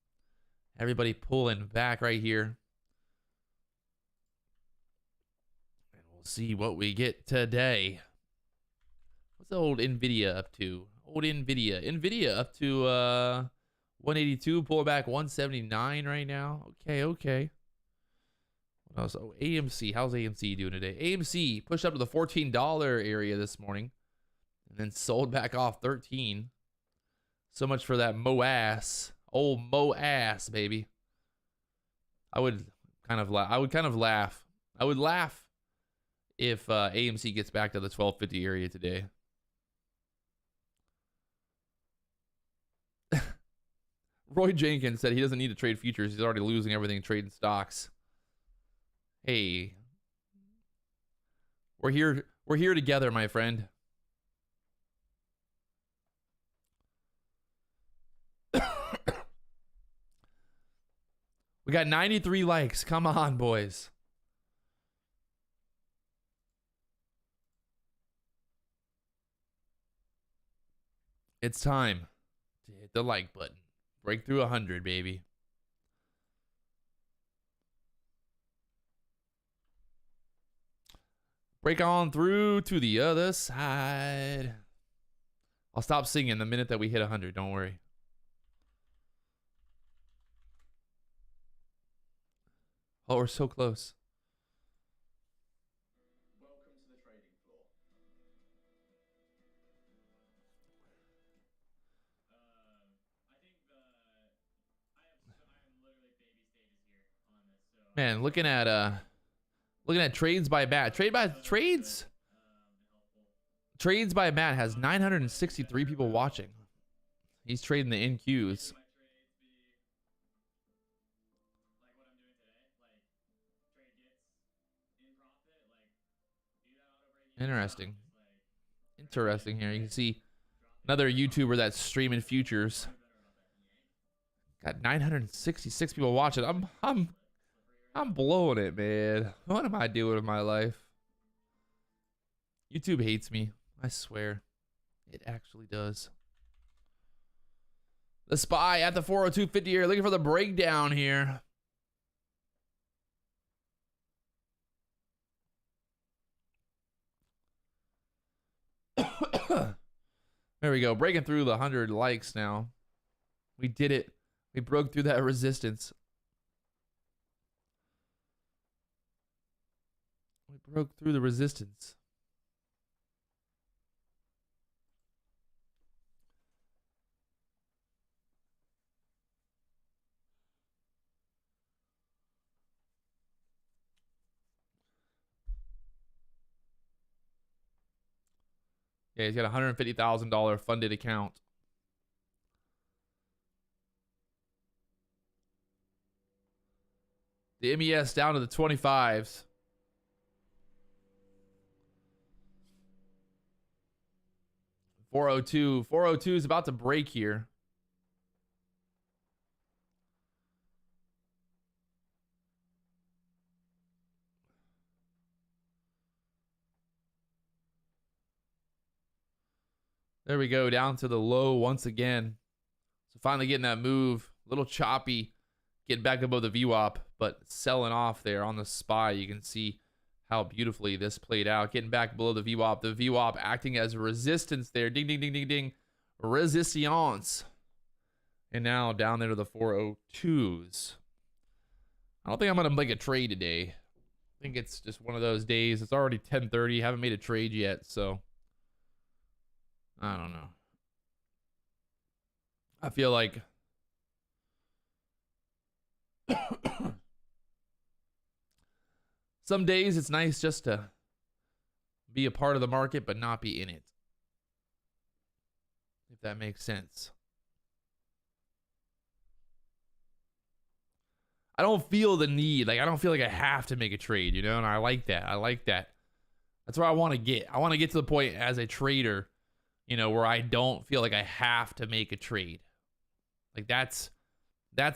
Everybody pulling back right here. And we'll see what we get today. What's the old NVIDIA up to? Old NVIDIA. NVIDIA up to 182, pulling back 179 right now. Okay. What else? Oh, AMC. How's AMC doing today? AMC pushed up to the $14 area this morning and then sold back off 13. So much for that MOAS. Old MOAS, baby. I would kind of laugh. I would laugh if AMC gets back to the 1250 area today. Roy Jenkins said he doesn't need to trade futures. He's already losing everything trading stocks. Hey, we're here together, my friend. We got 93 likes. Come on, boys. It's time to hit the like button. Break through 100, baby. Break on through to the other side. I'll stop singing the minute that we hit 100. Don't worry. Oh, we're so close. Welcome to the trading floor. I am literally baby stages here on this. So Man, looking at trades by Matt. Trades by Matt has 963 people watching. He's trading the NQs. Interesting. Interesting here. You can see another YouTuber that's streaming futures. Got 966 people watching. I'm blowing it, man. What am I doing with my life? YouTube hates me. I swear. It actually does. The SPY at the 402.50 here. Looking for the breakdown here. There we go. Breaking through the 100 likes now. We did it. We broke through that resistance. We broke through the resistance. Yeah, he's got a $150,000 funded account. The MES down to the 25s. $402 is about to break here. There we go, down to the low once again. So finally getting that move. A little choppy. Getting back above the VWAP, but selling off there on the SPY. You can see how beautifully this played out. Getting back below the VWAP. The VWAP acting as resistance there. Ding, ding, ding, ding, ding. Resistance. And now down there to the 402s. I don't think I'm going to make a trade today. I think it's just one of those days. It's already 10:30. Haven't made a trade yet, so I don't know. I feel like some days it's nice just to be a part of the market but not be in it. If that makes sense. I don't feel the need. Like, I don't feel like I have to make a trade, you know? And I like that. I like that. That's where I want to get. I want to get to the point as a trader, you know, where I don't feel like I have to make a trade. Like, that's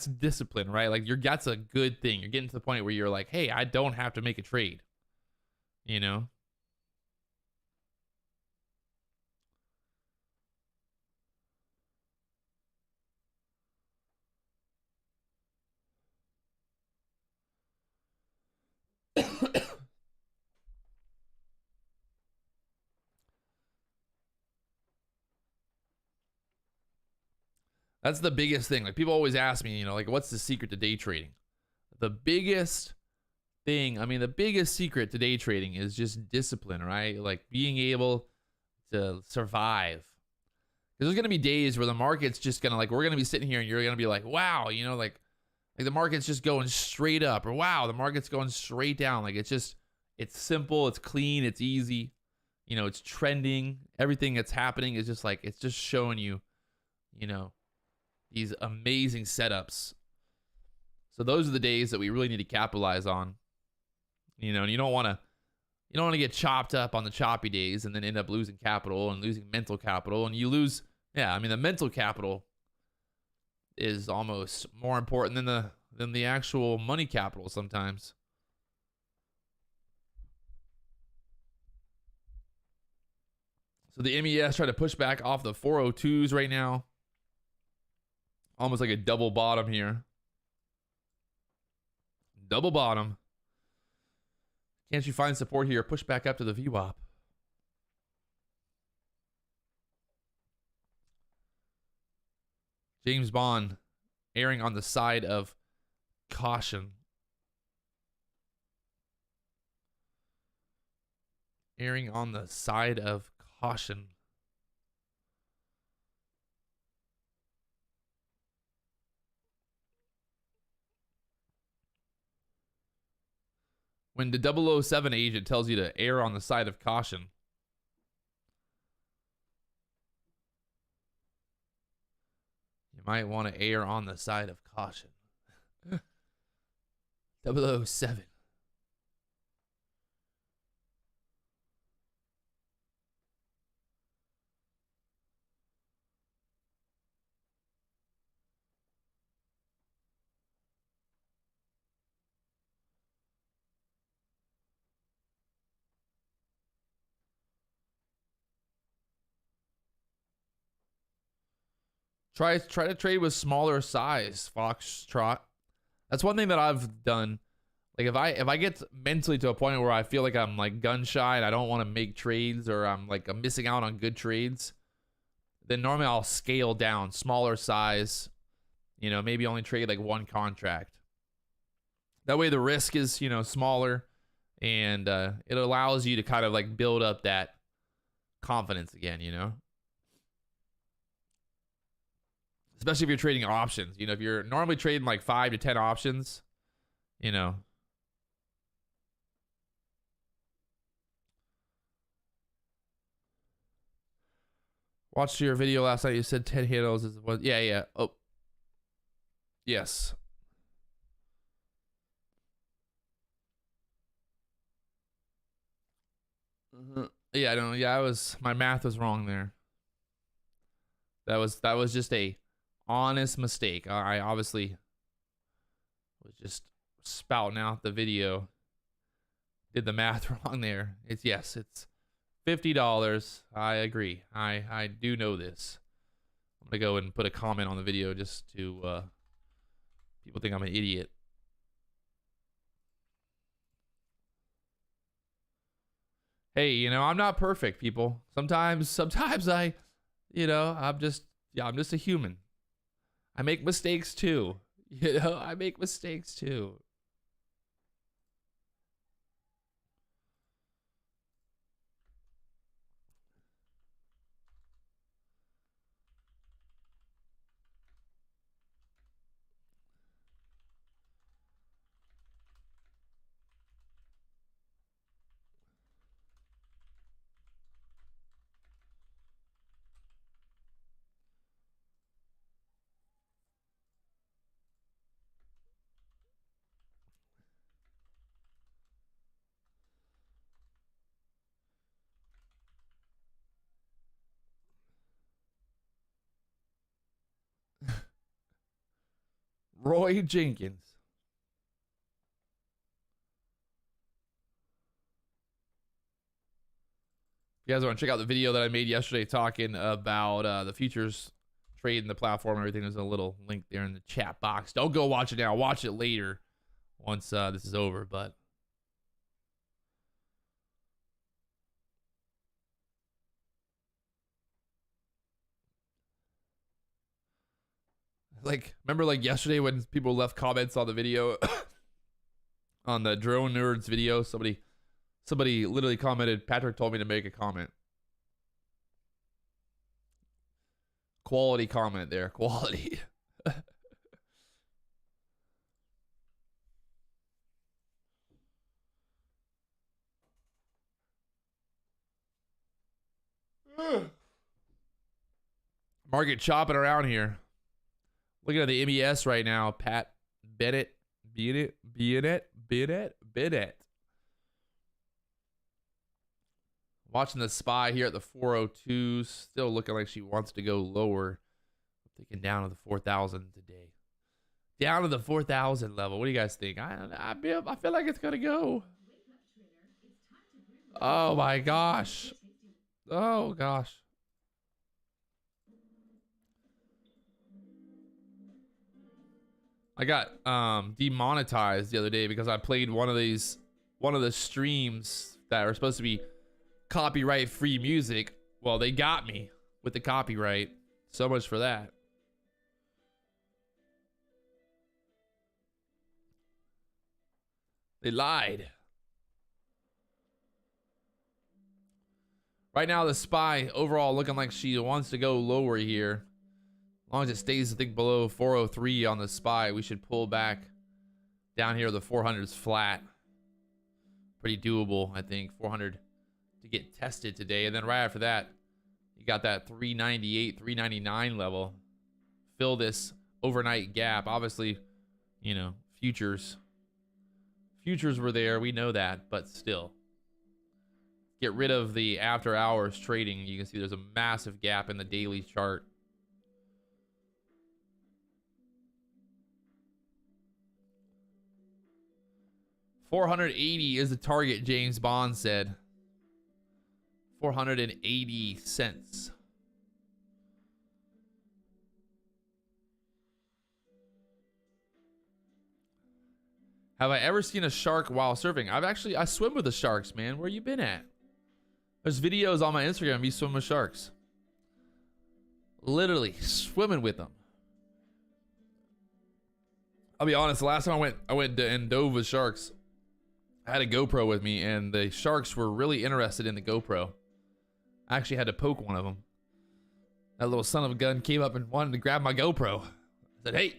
discipline, right? Like, that's a good thing. You're getting to the point where you're like, hey, I don't have to make a trade, you know? That's the biggest thing. Like, people always ask me, you know, like, what's the secret to day trading? The biggest thing, I mean, the biggest secret to day trading is just discipline, right? Like, being able to survive. Because there's going to be days where the market's just going to, like, we're going to be sitting here and you're going to be like, wow, you know, like the market's just going straight up, or wow, the market's going straight down. Like, it's It's simple, it's clean, it's easy. You know, it's trending. Everything that's happening is just like, it's just showing you, you know, these amazing setups. So those are the days that we really need to capitalize on. You know, and you don't want to get chopped up on the choppy days and then end up losing capital and losing mental capital. And you lose, yeah, I mean, the mental capital is almost more important than the actual money capital sometimes. So the MES tried to push back off the 402s right now. Almost like a double bottom here. Double bottom. Can't you find support here? Push back up to the VWAP. James Bond erring on the side of caution. Erring on the side of caution. When the 007 agent tells you to err on the side of caution, you might want to err on the side of caution. 007. Try to trade with smaller size, Foxtrot. That's one thing that I've done. Like if I get mentally to a point where I feel like I'm like gun shy and I don't want to make trades, or I'm missing out on good trades, then normally I'll scale down, smaller size. You know, maybe only trade like one contract. That way the risk is, you know, smaller, and it allows you to kind of like build up that confidence again, you know. Especially if you're trading options. You know, if you're normally trading like 5 to 10 options, you know. Watched your video last night. You said 10 handles is what? Yeah. Oh. Yes. Yeah, I don't know. Yeah, my math was wrong there. That was just a honest mistake. I obviously was just spouting out the video. Did the math wrong there. It's $50. I agree. I do know this. I'm gonna go and put a comment on the video just to people think I'm an idiot. Hey, you know, I'm not perfect, people. Sometimes I, you know, I'm just a human. I make mistakes too. You know, I make mistakes too. Roy Jenkins. If you guys want to check out the video that I made yesterday talking about the futures trade in the platform and everything, there's a little link there in the chat box. Don't go watch it now. Watch it later once this is over. But like, remember like yesterday when people left comments on the video on the Drone Nerds video, somebody literally commented, Patrick told me to make a comment. Quality comment there. Quality. Market chopping around here. Looking at the MES right now. Pat Bennett. Bennett. Watching the SPY here at the 402. Still looking like she wants to go lower. Taking down to the 4,000 today. Down to the 4,000 level. What do you guys think? I feel like it's going to go. Oh my gosh. Oh gosh. I got demonetized the other day because I played one of the streams that are supposed to be copyright free music. Well, they got me with the copyright. So much for that. They lied. Right now, the SPY overall looking like she wants to go lower here. As long as it stays, I think, below 403 on the SPY, we should pull back down here. The 400's flat. Pretty doable, I think. 400 to get tested today. And then right after that, you got that 398, 399 level. Fill this overnight gap. Obviously, you know, futures were there. We know that, but still. Get rid of the after hours trading. You can see there's a massive gap in the daily chart. $480 is the target, James Bond said. 480 cents. Have I ever seen a shark while surfing? I swim with the sharks, man. Where you been at? There's videos on my Instagram of me swimming with sharks. Literally swimming with them. I'll be honest, the last time I went and dove with sharks, I had a GoPro with me, and the sharks were really interested in the GoPro. I actually had to poke one of them. That little son of a gun came up and wanted to grab my GoPro. I said, hey,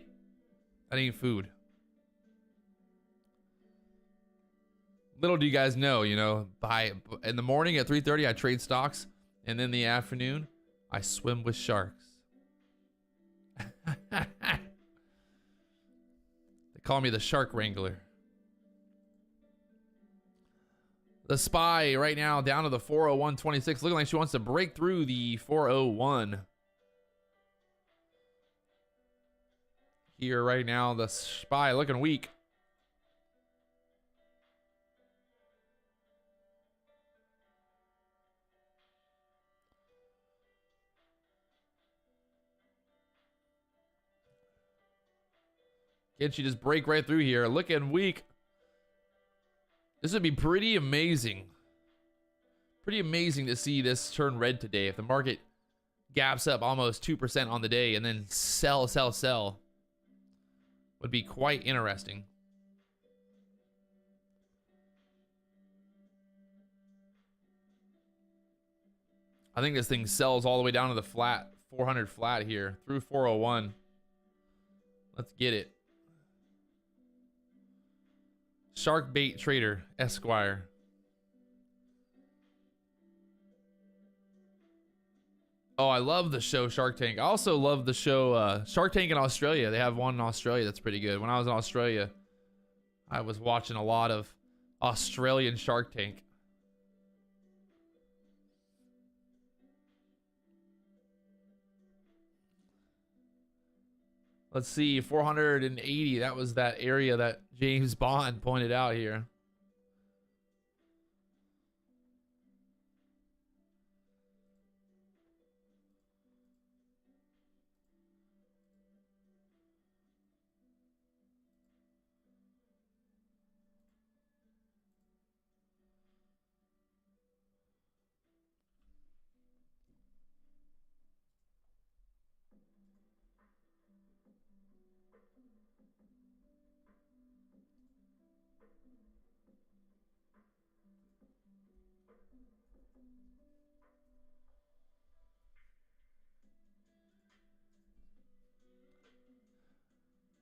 I need food. Little do you guys know, you know, in the morning at 3:30, I trade stocks, and then in the afternoon, I swim with sharks. They call me the Shark Wrangler. The SPY right now down to the 401.26, looking like she wants to break through the 401. Here right now, the SPY looking weak. Can she just break right through here? Looking weak. This would be pretty amazing. Pretty amazing to see this turn red today. If the market gaps up almost 2% on the day and then sell. Would be quite interesting. I think this thing sells all the way down to the flat, 400 flat here, through 401. Let's get it. Shark Bait Trader, Esquire. Oh, I love the show Shark Tank. I also love the show Shark Tank in Australia. They have one in Australia that's pretty good. When I was in Australia, I was watching a lot of Australian Shark Tank. Let's see, 480. That was that area that James Bond pointed out here.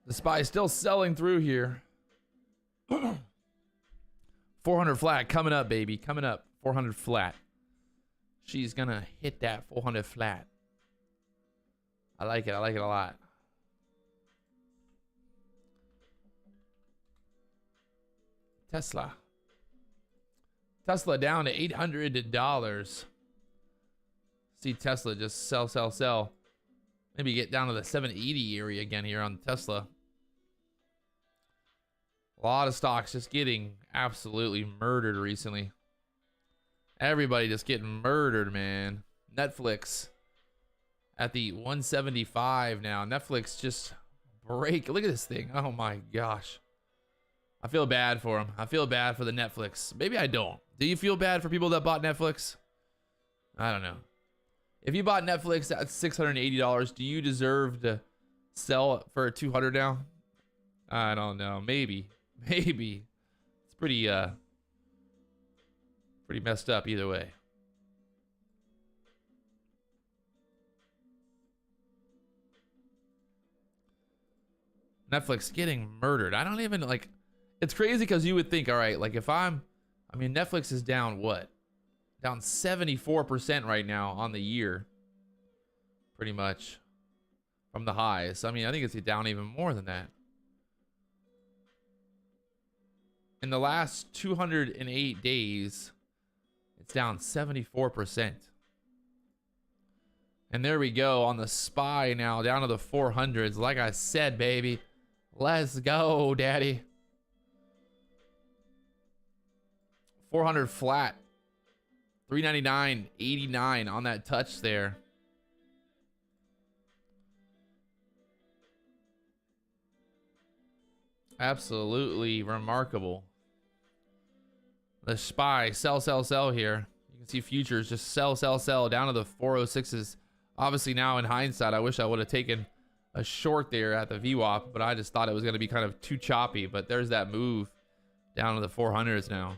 The SPY is still selling through here. 400 flat coming up, baby. Coming up. 400 flat. She's gonna hit that 400 flat. I like it. I like it a lot. Tesla. Tesla down to $800. See Tesla just sell, sell, sell. Maybe get down to the 780 area again here on Tesla. A lot of stocks just getting absolutely murdered recently. Everybody just getting murdered, man. Netflix at the 175 now. Netflix just break. Look at this thing. Oh my gosh. I feel bad for them. I feel bad for the Netflix. Maybe I don't. Do you feel bad for people that bought Netflix? I don't know. If you bought Netflix at $680, do you deserve to sell for $200 now? I don't know. Maybe. Maybe. It's pretty messed up either way. Netflix getting murdered. I don't even like. It's crazy because you would think, all right, like if I mean, Netflix is down what? Down 74% right now on the year. Pretty much from the highs. I mean, I think it's down even more than that. In the last 208 days, it's down 74%. And there we go on the SPY now, down to the 400s. Like I said, baby, let's go, daddy. 400 flat. 399.89 on that touch there. Absolutely remarkable. The SPY, sell, sell, sell here. You can see futures just sell, sell, sell down to the 406s. Obviously now in hindsight, I wish I would have taken a short there at the VWAP, but I just thought it was going to be kind of too choppy. But there's that move down to the 400s now.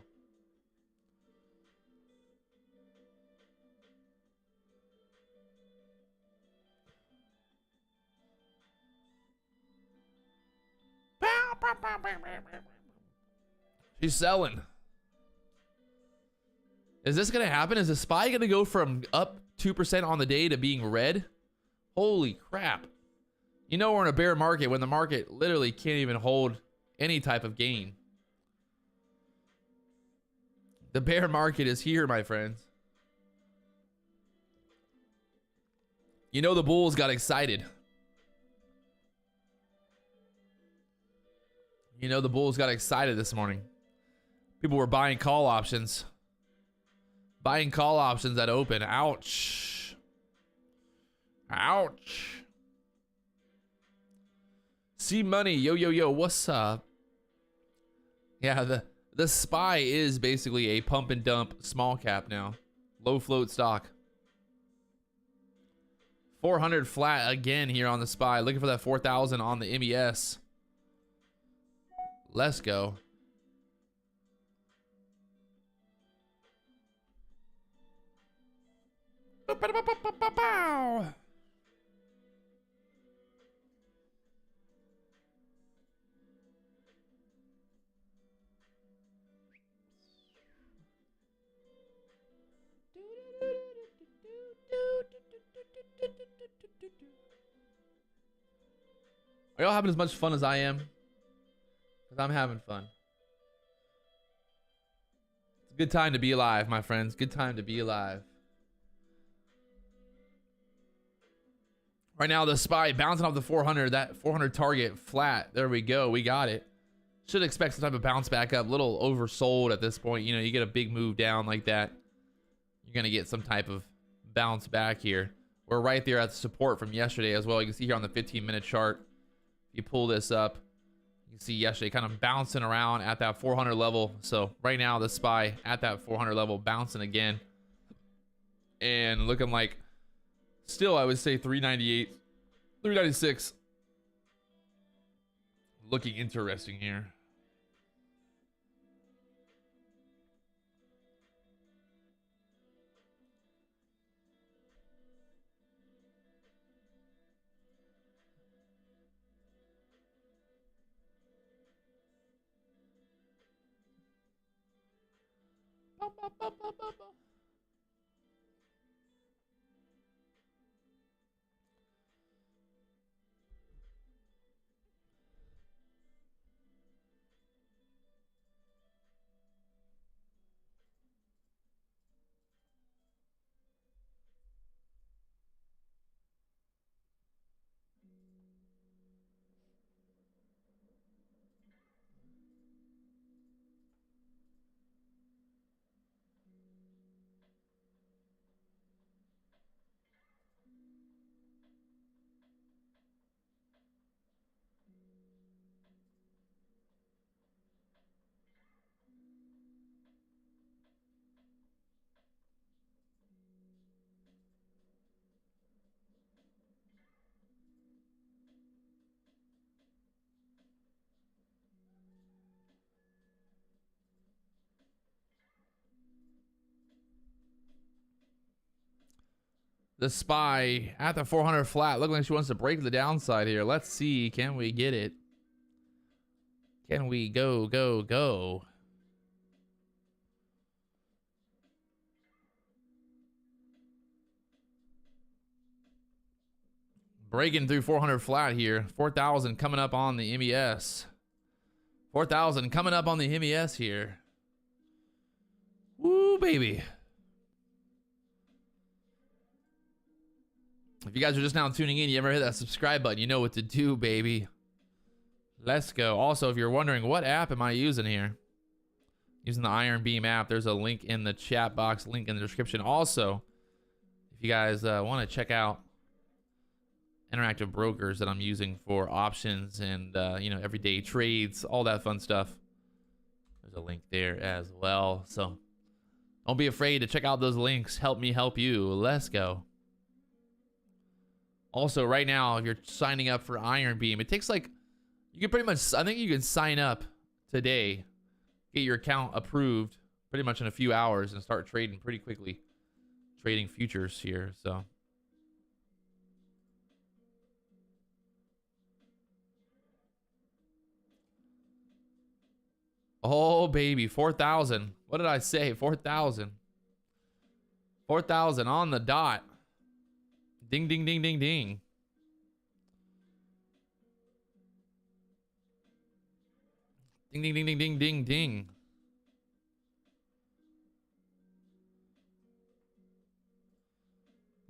She's selling. Is this gonna happen? Is the SPY gonna go from up 2% on the day to being red? Holy crap. You know we're in a bear market when the market literally can't even hold any type of gain. The bear market is here, my friends. You know the bulls got excited. You know the bulls got excited this morning. People were buying call options. Buying call options at open. Ouch. Ouch. See money. Yo, yo, yo. What's up? Yeah, the SPY is basically a pump and dump small cap now. Low float stock. 400 flat again here on the SPY. Looking for that 4,000 on the MES. Let's go. Are y'all having as much fun as I am? Because I'm having fun. It's a good time to be alive, my friends. Good time to be alive. Right now, the SPY bouncing off the 400. That 400 target flat. There we go. We got it. Should expect some type of bounce back up. A little oversold at this point. You know, you get a big move down like that, you're going to get some type of bounce back here. We're right there at the support from yesterday as well. You can see here on the 15-minute chart. You pull this up, you can see yesterday kind of bouncing around at that 400 level. So right now the SPY at that 400 level bouncing again and looking like still I would say 398, 396. Looking interesting here. The SPY at the 400 flat. Looking like she wants to break the downside here. Let's see. Can we get it? Can we go, go, go? Breaking through 400 flat here. 4,000 coming up on the MES. 4,000 coming up on the MES here. Woo, baby. If you guys are just now tuning in, you ever hit that subscribe button, you know what to do, baby. Let's go. Also, if you're wondering, what app am I using here? Using the IronBeam app. There's a link in the chat box, link in the description. Also, if you guys want to check out interactive brokers that I'm using for options and you know, everyday trades, all that fun stuff, there's a link there as well. So don't be afraid to check out those links. Help me help you. Let's go. Also, right now, if you're signing up for IronBeam, it takes like, you can pretty much, I think you can sign up today, get your account approved pretty much in a few hours and start trading pretty quickly, trading futures here. So oh, baby, 4,000. What did I say? 4,000. 4,000 on the dot. Ding, ding, ding, ding, ding. Ding, ding, ding, ding, ding, ding, ding.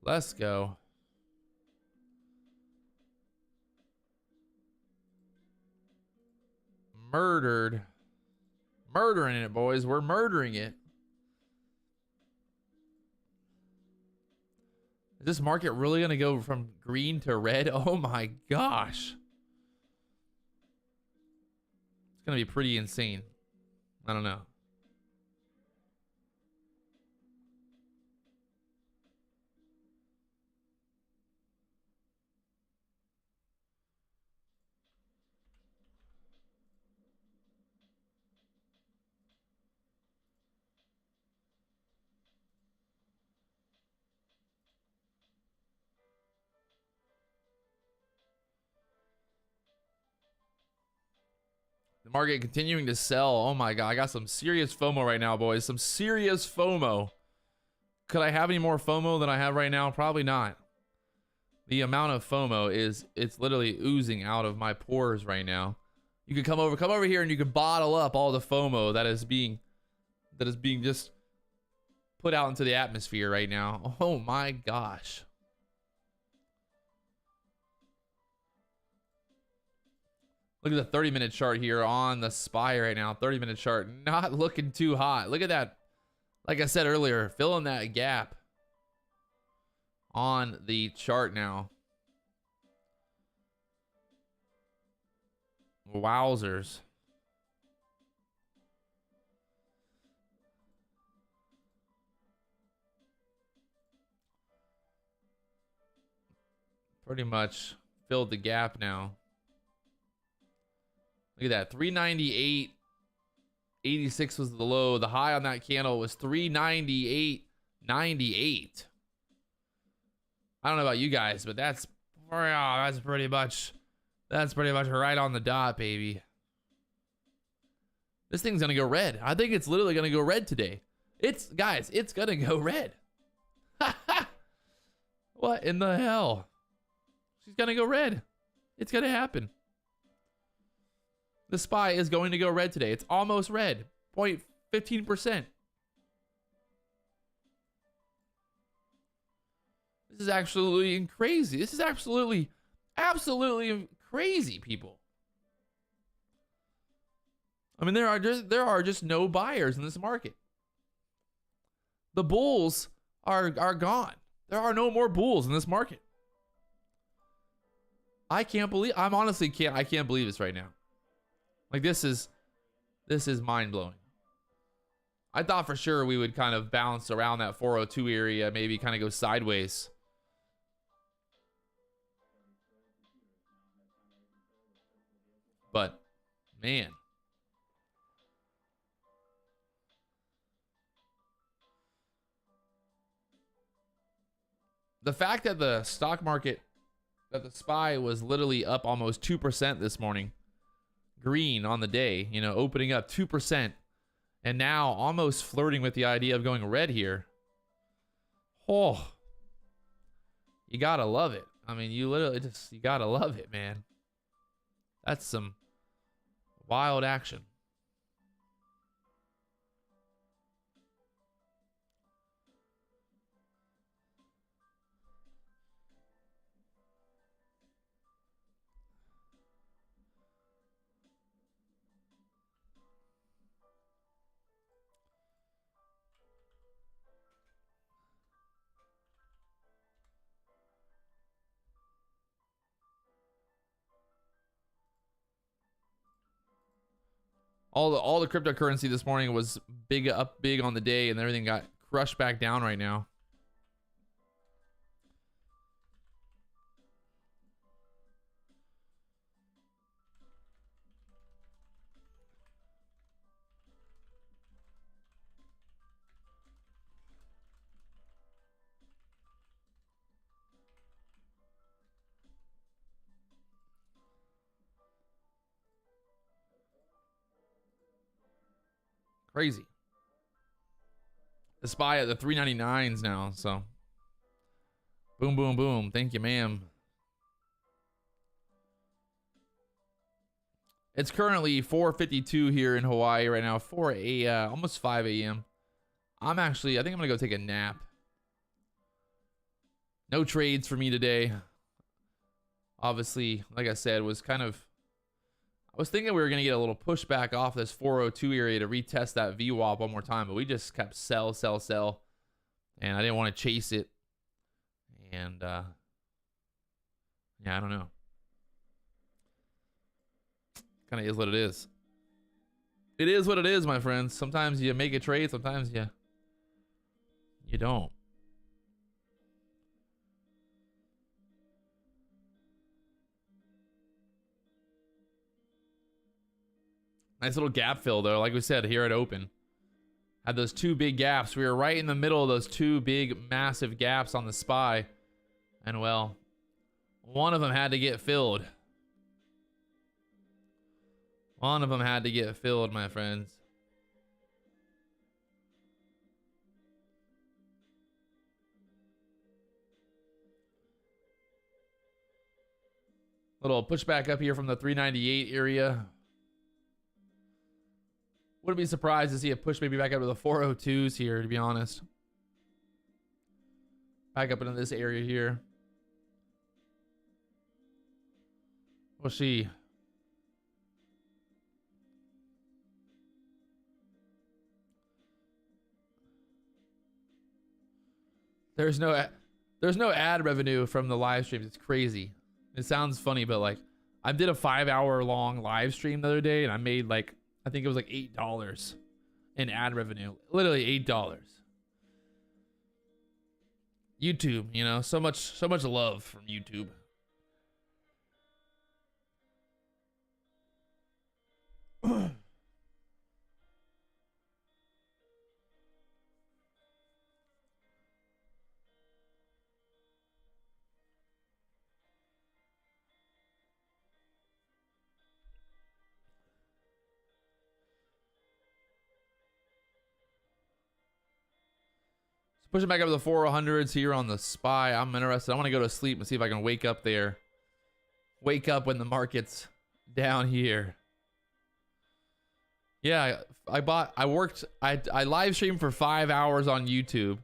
Let's go. Murdered. Murdering it, boys. We're murdering it. Is this market really going to go from green to red? Oh my gosh. It's going to be pretty insane. I don't know. The market continuing to sell. Oh my god, I got some serious FOMO right now, boys. Some serious FOMO. Could I have any more FOMO than I have right now? Probably not. The amount of FOMO is, it's literally oozing out of my pores right now. You could come over here and you could bottle up all the FOMO that is being just put out into the atmosphere right now. Oh my gosh. Look at the 30-minute chart here on the SPY right now. 30-minute chart, not looking too hot. Look at that. Like I said earlier, filling that gap on the chart now. Wowzers. Pretty much filled the gap now. Look at that, 398.86 was the low. The high on that candle was 398.98. I don't know about you guys, but that's pretty much right on the dot, baby. This thing's gonna go red. I think it's literally gonna go red today. It's gonna go red. What in the hell? She's gonna go red. It's gonna happen. The SPY is going to go red today. It's almost red. 0.15%. This is absolutely crazy. This is absolutely crazy, people. I mean, there are just no buyers in this market. The bulls are gone. There are no more bulls in this market. I can't believe I can't believe this right now. Like, this is mind-blowing. I thought for sure we would kind of bounce around that 402 area, maybe kind of go sideways. But, man. the fact that the stock market, that the SPY was literally up almost 2% this morning, green on the day, you know, opening up 2%, and now almost flirting with the idea of going red here. Oh, you gotta love it. I mean, you literally just, you gotta love it, man. That's some wild action. All the cryptocurrency this morning was up big on the day, and everything got crushed back down right now. Crazy. The SPY at the 399s now, so boom, boom, boom. Thank you, ma'am. It's currently 4:52 here in Hawaii right now, almost 5 a.m. I think I'm gonna go take a nap. No trades for me today. Obviously, like I said, I was thinking we were gonna get a little pushback off this 402 area to retest that VWAP one more time, but we just kept sell, and I didn't want to chase it. And yeah, I don't know. Kind of is what it is. It is what it is, my friends. Sometimes you make a trade, sometimes you don't. Nice little gap fill though, like we said here at open. Had those two big gaps. We were right in the middle of those two big massive gaps on the SPY. And well, one of them had to get filled. One of them had to get filled, my friends. Little pushback up here from the 398 area. Wouldn't be surprised to see a push maybe back up to the 402s here, to be honest. Back up into this area here. We'll see. There's no ad revenue from the live streams. It's crazy. It sounds funny, but like I did a 5-hour long live stream the other day and I made like, I think it was like $8 in ad revenue. Literally $8. YouTube, you know, so much love from YouTube. Pushing back up to the 400s here on the SPY. I'm interested. I want to go to sleep and see if I can wake up there. Wake up when the market's down here. Yeah, I live streamed for 5 hours on YouTube.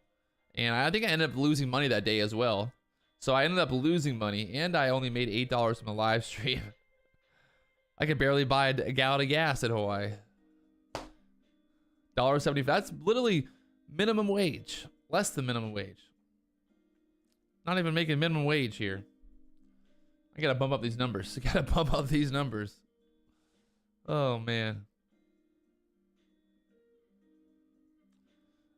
And I think I ended up losing money that day as well. So I ended up losing money. And I only made $8 from the live stream. I could barely buy a gallon of gas at Hawaii. $1.70. That's literally minimum wage. Less than minimum wage. Not even making minimum wage here. I gotta bump up these numbers. I gotta bump up these numbers. Oh, man.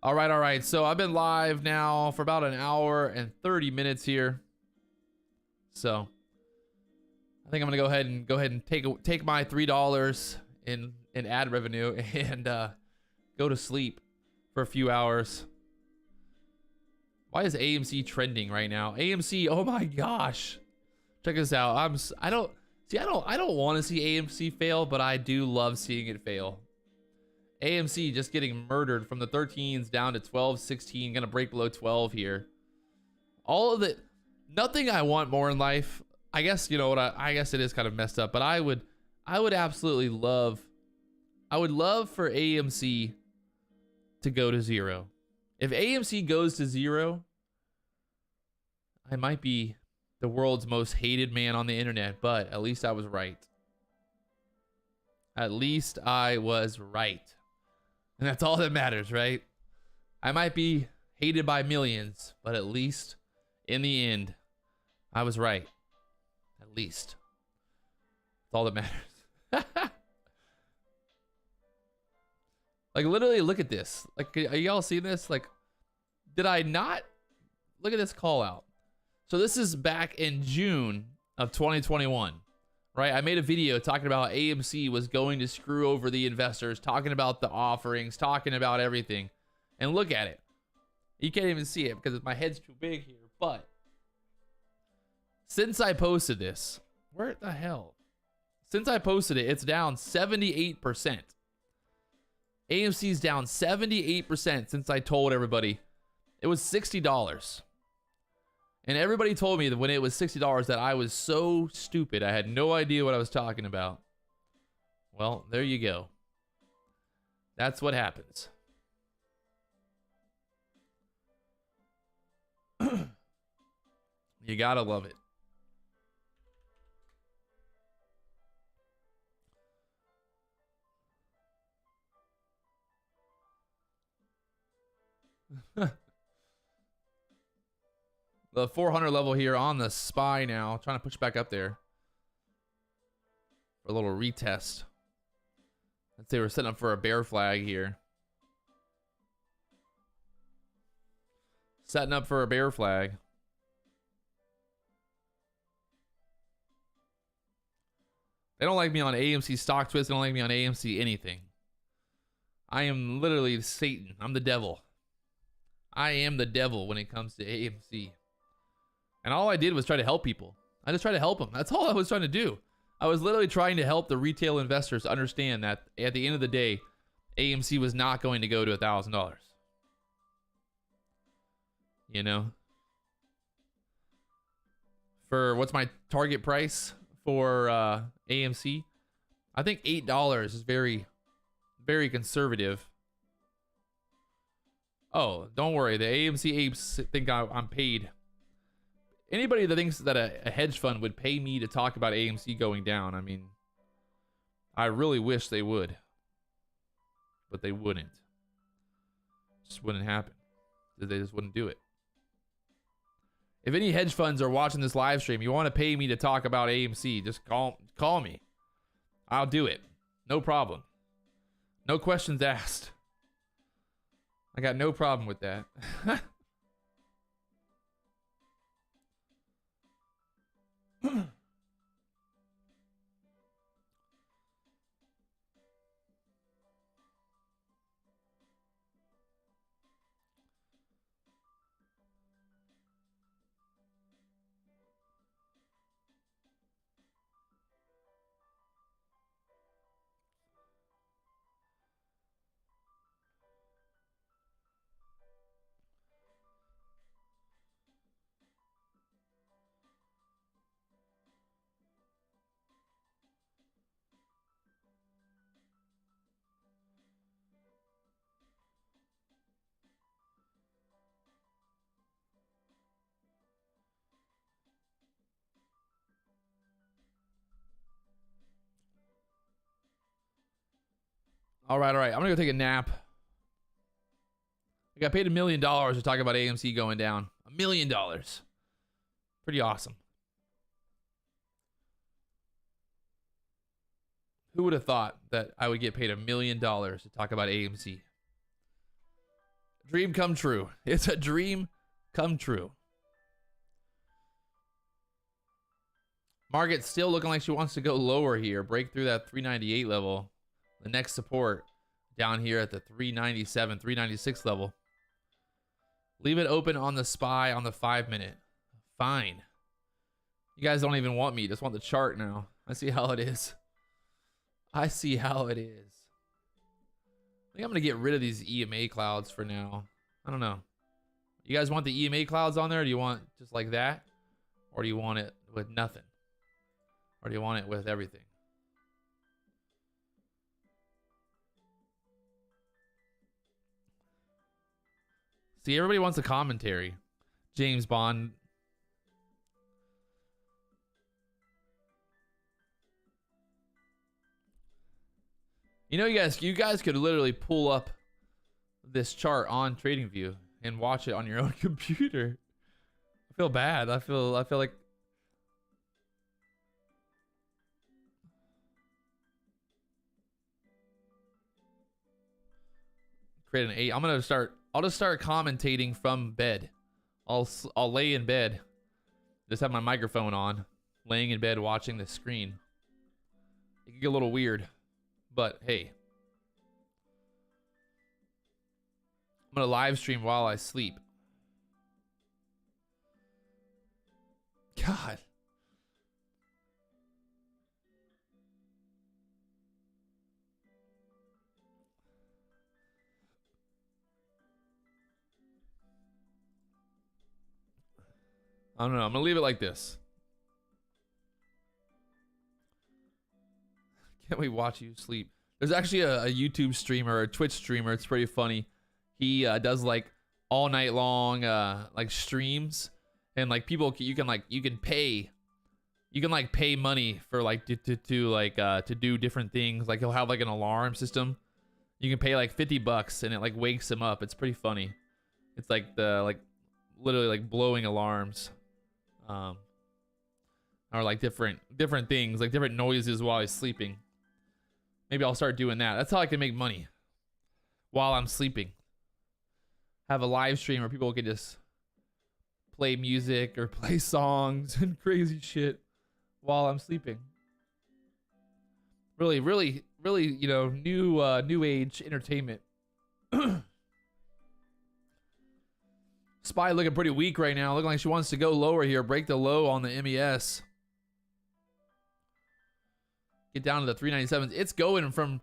All right. So I've been live now for about an hour and 30 minutes here. So I think I'm gonna go ahead and take my $3 in ad revenue and go to sleep for a few hours. Why is AMC trending right now? AMC, oh my gosh. Check this out. I don't want to see AMC fail, but I do love seeing it fail. AMC just getting murdered from the 13s down to 12, 16, gonna break below 12 here. All of it, nothing I want more in life. I guess, you know what, I guess it is kind of messed up, but I would absolutely love, I would love for AMC to go to 0. If AMC goes to 0, I might be the world's most hated man on the internet, but at least I was right. At least I was right. And that's all that matters, right? I might be hated by millions, but at least in the end, I was right. At least. That's all that matters. Like, literally, look at this. Like, are y'all seeing this? Like, did I not? Look at this call out. So this is back in June of 2021, right? I made a video talking about AMC was going to screw over the investors, talking about the offerings, talking about everything. And look at it. You can't even see it because my head's too big here. But since I posted this, where the hell? Since I posted it, it's down 78%. AMC's down 78% since I told everybody it was $60. And everybody told me that when it was $60 that I was so stupid. I had no idea what I was talking about. Well, there you go. That's what happens. You gotta love it. The 400 level here on the SPY now. Trying to push back up there for a little retest. I'd say we're setting up for a bear flag here. Setting up for a bear flag. They don't like me on AMC stock twist. They don't like me on AMC anything. I am literally Satan. I'm the devil. I am the devil when it comes to AMC. And all I did was try to help people. I just tried to help them. That's all I was trying to do. I was literally trying to help the retail investors understand that at the end of the day, AMC was not going to go to $1,000. You know? For what's my target price for AMC? I think $8 is very, very conservative. Oh, don't worry. The AMC apes think I'm paid. Anybody that thinks that a hedge fund would pay me to talk about AMC going down, I mean, I really wish they would. But they wouldn't. Just wouldn't happen. They just wouldn't do it. If any hedge funds are watching this live stream, you want to pay me to talk about AMC, just call me. I'll do it. No problem. No questions asked. I got no problem with that. All right. I'm gonna go take a nap. I got paid $1 million to talk about AMC going down. $1 million. Pretty awesome. Who would have thought that I would get paid $1 million to talk about AMC? Dream come true. It's a dream come true. Market's still looking like she wants to go lower here. Break through that 398 level. The next support down here at the 397, 396 level. Leave it open on the SPY on the 5-minute. Fine. You guys don't even want me. You just want the chart now. I see how it is. I see how it is. I think I'm going to get rid of these EMA clouds for now. I don't know. You guys want the EMA clouds on there? Or do you want just like that? Or do you want it with nothing? Or do you want it with everything? See, everybody wants a commentary. James Bond. You know, you guys could literally pull up this chart on TradingView and watch it on your own computer. I feel bad. I feel like create an 8. I'll just start commentating from bed. I'll lay in bed. Just have my microphone on, laying in bed watching the screen. It can get a little weird. But hey, I'm gonna live stream while I sleep. God. I don't know. I'm gonna leave it like this. Can't we watch you sleep? There's actually a YouTube streamer, a Twitch streamer. It's pretty funny. He does like all night long like streams, and like people you can pay money for like to do different things. Like he'll have like an alarm system. You can pay like $50 and it like wakes him up. It's pretty funny. It's like literally like blowing alarms. Or like different things, like different noises while he's sleeping. Maybe I'll start doing that. That's how I can make money while I'm sleeping. Have a live stream where people can just play music or play songs and crazy shit while I'm sleeping. Really, you know, new age entertainment. SPY looking pretty weak right now. Looking like she wants to go lower here. Break the low on the MES. Get down to the 397s. It's going from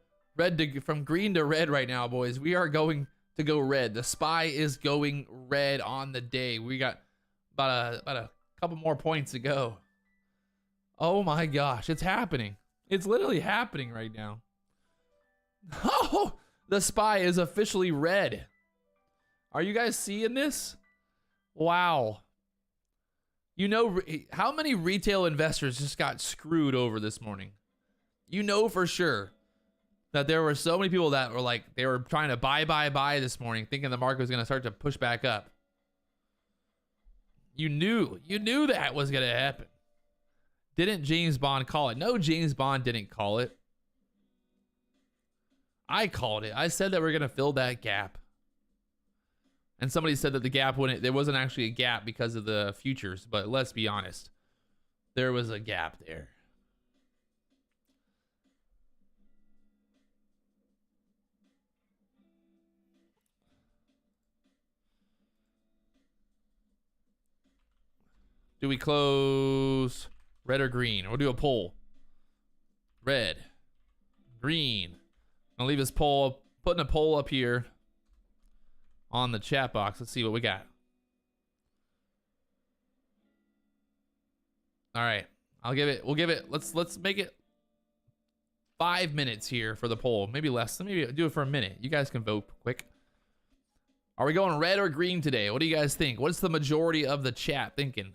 green to red right now, boys. We are going to go red. The SPY is going red on the day. We got about a couple more points to go. Oh my gosh, it's happening. It's literally happening right now. Oh, the SPY is officially red. Are you guys seeing this? Wow. You know how many retail investors just got screwed over this morning? You know for sure that there were so many people that were like, they were trying to buy this morning, thinking the market was going to start to push back up. You knew that was going to happen. Didn't James Bond call it? No, James Bond didn't call it. I called it. I said that we're going to fill that gap. And somebody said that the gap there wasn't actually a gap because of the futures, but let's be honest. There was a gap there. Do we close red or green? We'll do a poll. Red, green. I'll leave this poll, putting a poll up here on the chat box. Let's see what we got. All right, we'll give it. Let's make it 5 minutes here for the poll. Maybe less. Maybe do it for a minute. You guys can vote quick. Are we going red or green today? What do you guys think? What's the majority of the chat thinking?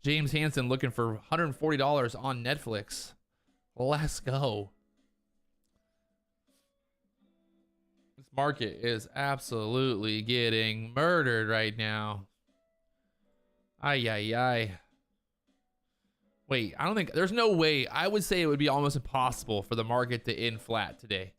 James Hansen looking for $140 on Netflix. Let's go. This market is absolutely getting murdered right now. Ay, ay, ay. Wait, I don't think, there's no way. I would say it would be almost impossible for the market to end flat today.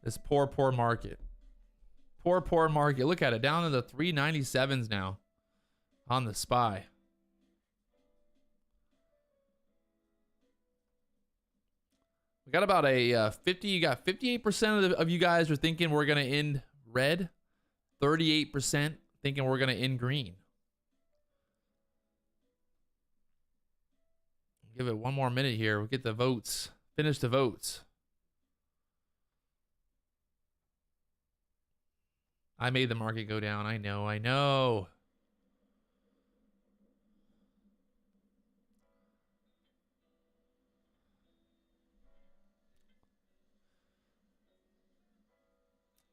This poor market. Poor market. Look at it. Down to the 397s now on the SPY. We got about a 50. You got 58% of you guys are thinking we're going to end red. 38% thinking we're going to end green. Give it one more minute here. We'll get the votes. Finish the votes. I made the market go down. I know.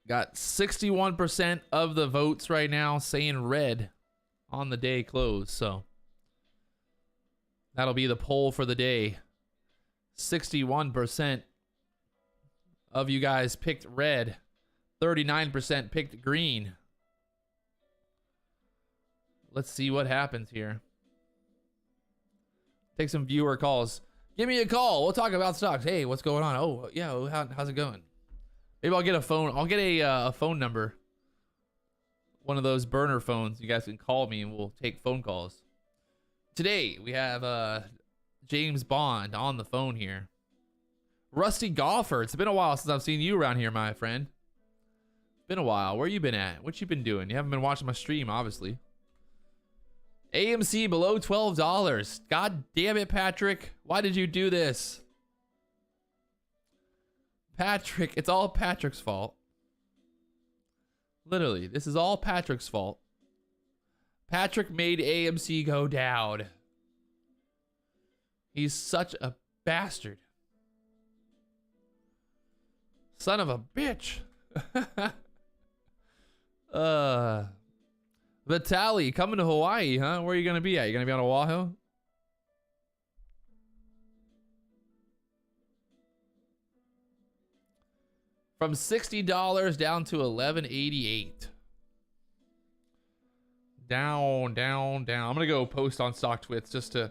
Got 61% of the votes right now saying red on the day close. So that'll be the poll for the day. 61% of you guys picked red. 39% picked green. Let's see what happens here. Take some viewer calls. Give me a call. We'll talk about stocks. Hey, what's going on? Oh, yeah. How's it going? Maybe I'll get a phone. I'll get a phone number. One of those burner phones. You guys can call me and we'll take phone calls. Today, we have James Bond on the phone here. Rusty Golfer. It's been a while since I've seen you around here, my friend. It's been a while. Where you been at? What you been doing? You haven't been watching my stream, obviously. AMC below $12. God damn it, Patrick. Why did you do this? Patrick, it's all Patrick's fault. Literally, this is all Patrick's fault. Patrick made AMC go down. He's such a bastard. Son of a bitch. Vitaly, coming to Hawaii, huh? Where are you gonna be at? You gonna be on Oahu? From $60 down to $11.88. Down. I'm gonna go post on StockTwits just to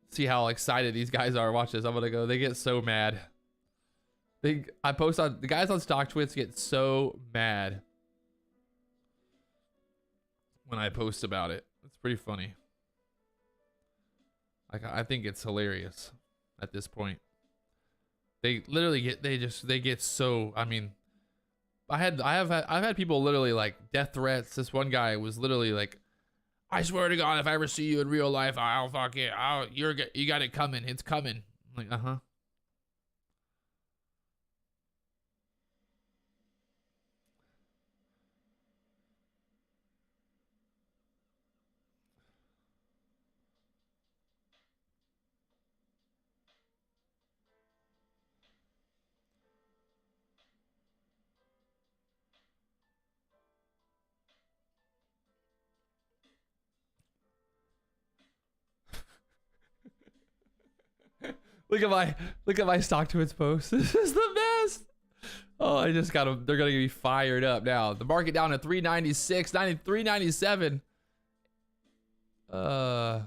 see how excited these guys are. Watch this. I'm gonna go. They get so mad. I post on the guys on StockTwits get so mad when I post about it. It's pretty funny. Like I think it's hilarious at this point. They literally get so, I mean, I've had people literally like death threats. This one guy was literally like, I swear to God, if I ever see you in real life, I'll fuck it. You got it coming. It's coming. I'm like, uh-huh. Look at my StockTwits post. This is the best. Oh, I just got them. They're gonna be fired up now. The market down to 396, 397. Look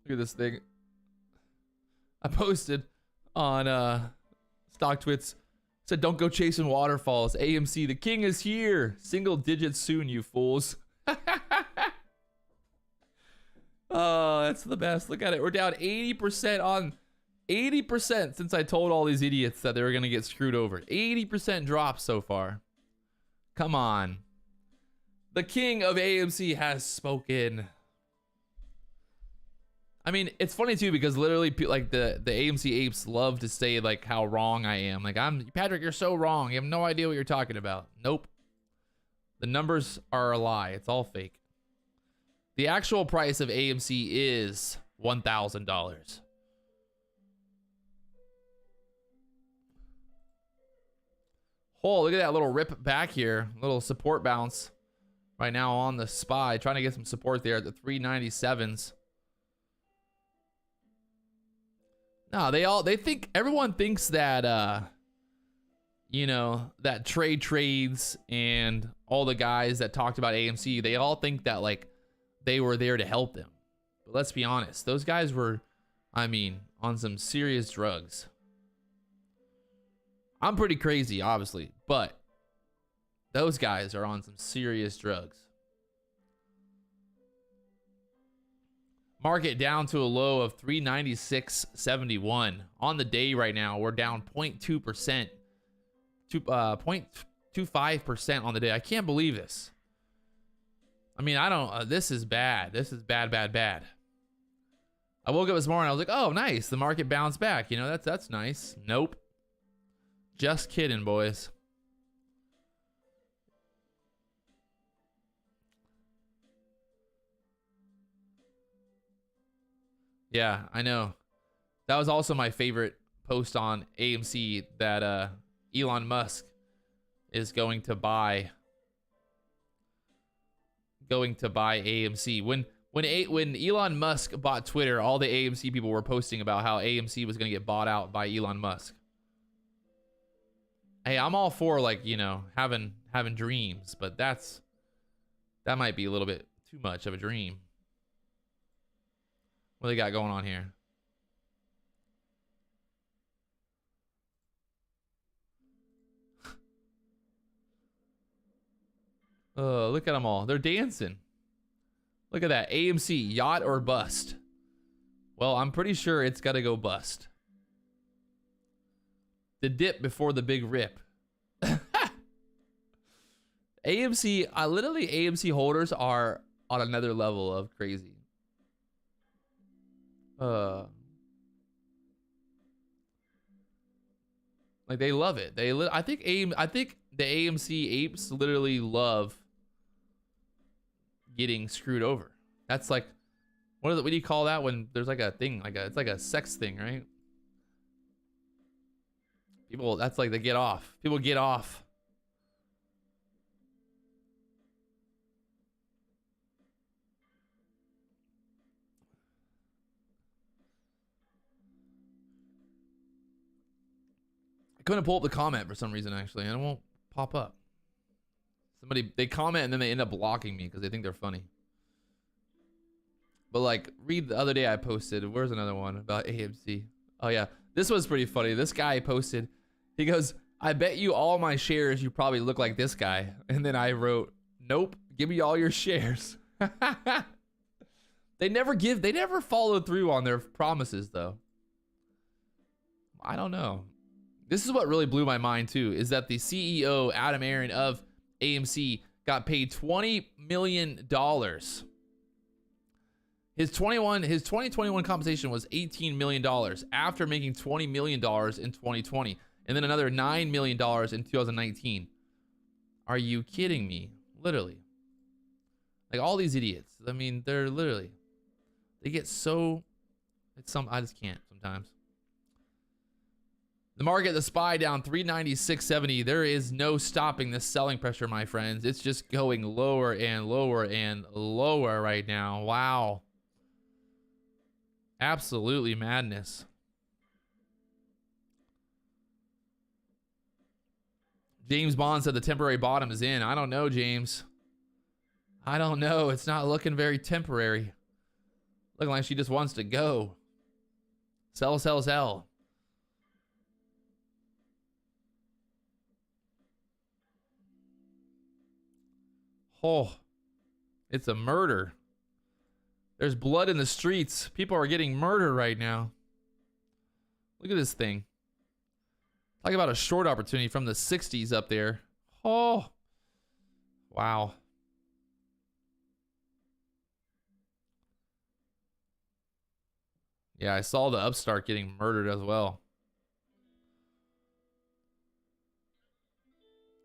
at this thing. I posted on StockTwits. Said, don't go chasing waterfalls. AMC, the king is here. Single digits soon, you fools. Oh, that's the best. Look at it. We're down 80% on 80% since I told all these idiots that they were going to get screwed over. 80% drop so far. Come on. The king of AMC has spoken. I mean, it's funny too because literally like the AMC apes love to say like how wrong I am. Like Patrick, you're so wrong. You have no idea what you're talking about. Nope. The numbers are a lie. It's all fake. The actual price of AMC is $1,000. Oh, look at that little rip back here. Little support bounce right now on the SPY. Trying to get some support there at the 397s. No, everyone thinks that you know, that trades and all the guys that talked about AMC, they all think that like they were there to help them. But let's be honest, those guys were I mean, on some serious drugs. I'm pretty crazy, obviously, but those guys are on some serious drugs. Market down to a low of 396.71 on the day right now. We're down 0.2%, 0.25% on the day. I can't believe this. I mean, I don't. This is bad. This is bad, bad, bad. I woke up this morning. I was like, oh, nice. The market bounced back. You know, that's nice. Nope. Just kidding, boys. Yeah, I know. That was also my favorite post on AMC, that Elon Musk is going to buy AMC. When Elon Musk bought Twitter, all the AMC people were posting about how AMC was going to get bought out by Elon Musk. Hey, I'm all for, like, you know, having dreams, but that might be a little bit too much of a dream. What they got going on here? Look at them all. They're dancing. Look at that. AMC, yacht or bust? Well, I'm pretty sure it's got to go bust. The dip before the big rip. AMC, literally AMC holders are on another level of crazy. Like, they love it. I think the AMC apes literally love getting screwed over. That's like, what do you call that when there's like a thing, it's like a sex thing, right? People, that's like, they get off. People get off. I couldn't pull up the comment for some reason, actually, and it won't pop up. They comment and then they end up blocking me because they think they're funny. But, like, read the other day I posted, where's another one about AMC? Oh yeah, this was pretty funny. This guy posted, he goes, I bet you all my shares you probably look like this guy. And then I wrote, nope, give me all your shares. They never follow through on their promises, though. I don't know. This is what really blew my mind too, is that the CEO, Adam Aron of AMC, got paid $20 million. His 2021 compensation was $18 million after making $20 million in 2020, and then another $9 million in 2019. Are you kidding me? Literally. Like, all these idiots. I mean, they're literally, they get so, I just can't sometimes. The market, the SPY down 396.70. There is no stopping this selling pressure, my friends. It's just going lower and lower and lower right now. Wow. Absolutely madness. James Bond said the temporary bottom is in. I don't know, James. I don't know. It's not looking very temporary. Looking like she just wants to go. Sell, sell, sell. Oh, it's a murder. There's blood in the streets. People are getting murdered right now. Look at this thing. Talk about a short opportunity from the 60s up there. Oh, wow. Yeah, I saw the upstart getting murdered as well.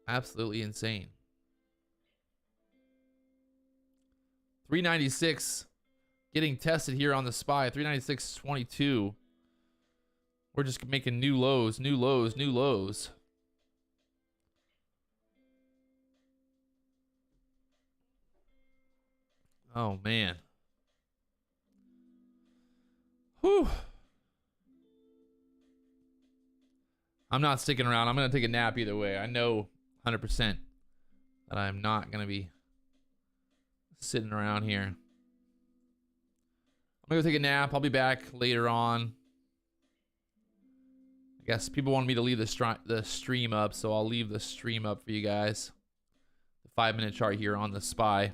Absolutely insane. 396 getting tested here on the SPY. 396.22. We're just making new lows, new lows, new lows. Oh, man. Whew. I'm not sticking around. I'm going to take a nap either way. I know 100% that I'm not going to be sitting around here. I'm gonna go take a nap. I'll be back later on. I guess people want me to leave the stream up, so I'll leave the stream up for you guys. The 5-minute chart here on the SPY.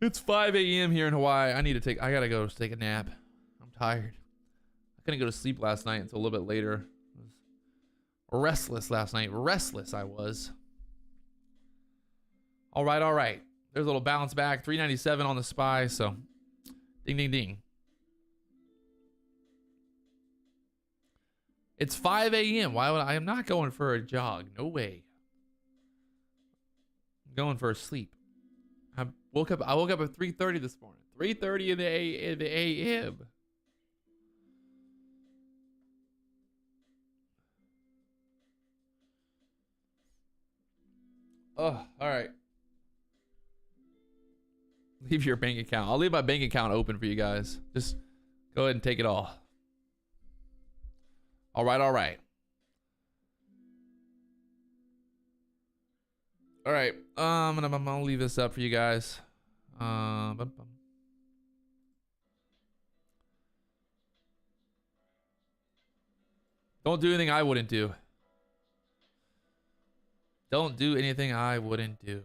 It's 5 a.m. here in Hawaii. I gotta go take a nap. I'm tired. I couldn't go to sleep last night until a little bit later. I was restless last night. Restless I was. All right, all right. There's a little bounce back. 397 on the SPY, so ding, ding, ding. It's 5 a.m. Why would I am not going for a jog. No way. I'm going for a sleep. I woke up at 3:30 this morning. 3:30 in the a.m. Oh, all right. Leave your bank account. I'll leave my bank account open for you guys. Just go ahead and take it all. All right, all right. All right. I'm gonna leave this up for you guys. Don't do anything I wouldn't do. Don't do anything I wouldn't do.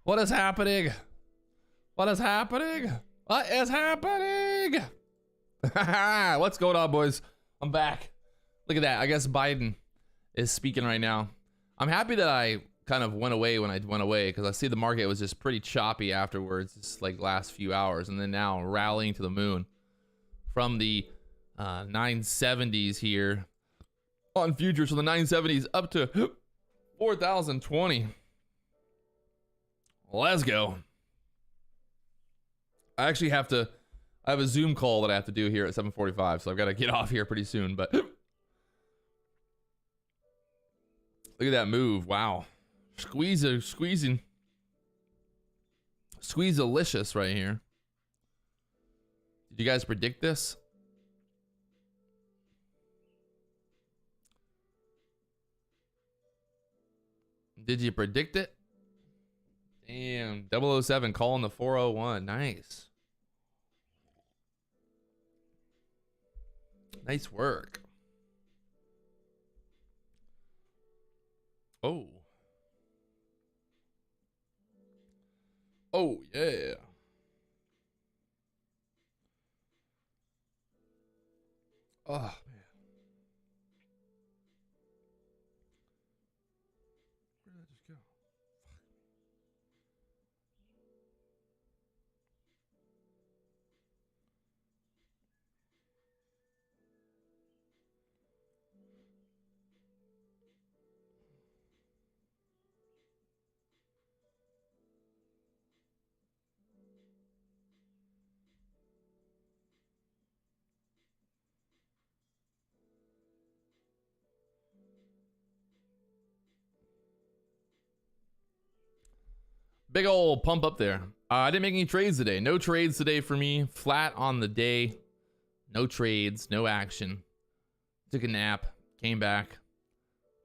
What is happening? What is happening? What is happening? What's going on, boys? I'm back. Look at that. I guess Biden is speaking right now. I'm happy that I kind of went away when I went away, because I see the market was just pretty choppy afterwards, just like last few hours, and then now rallying to the moon from the 970s here on futures, from the 970s up to 4,020. Let's go. I actually have a Zoom call that I have to do here at 7:45, so I've got to get off here pretty soon, but look at that move. Wow. Squeezing. Squeeze-alicious right here. Did you guys predict this? Did you predict it? Damn, 007 calling the 401. Nice. Nice work. Oh. Oh, yeah. Oh, man. Where did that just go? Big old pump up there. I didn't make any trades today. No trades today for me. Flat on the day. No trades, no action. Took a nap, came back.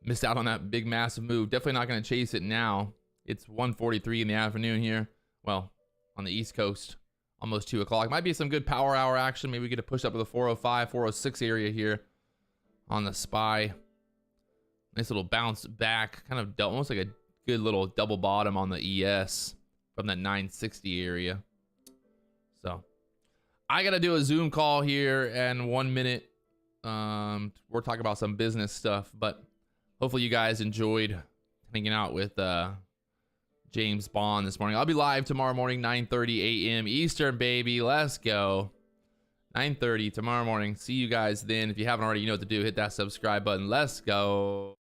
Missed out on that big massive move. Definitely not going to chase it now. It's 1:43 in the afternoon here. Well, on the East Coast. Almost 2 o'clock. Might be some good power hour action. Maybe we get a push up to the 405, 406 area here on the SPY. Nice little bounce back. Kind of almost like a good little double bottom on the ES from that 960 area. So I gotta do a Zoom call here in 1 minute. We're talking about some business stuff, but hopefully you guys enjoyed hanging out with James Bond this morning. I'll be live tomorrow morning, 9:30 a.m. Eastern, baby. Let's go. 9:30 tomorrow morning. See you guys then. If you haven't already, you know what to do. Hit that subscribe button. Let's go.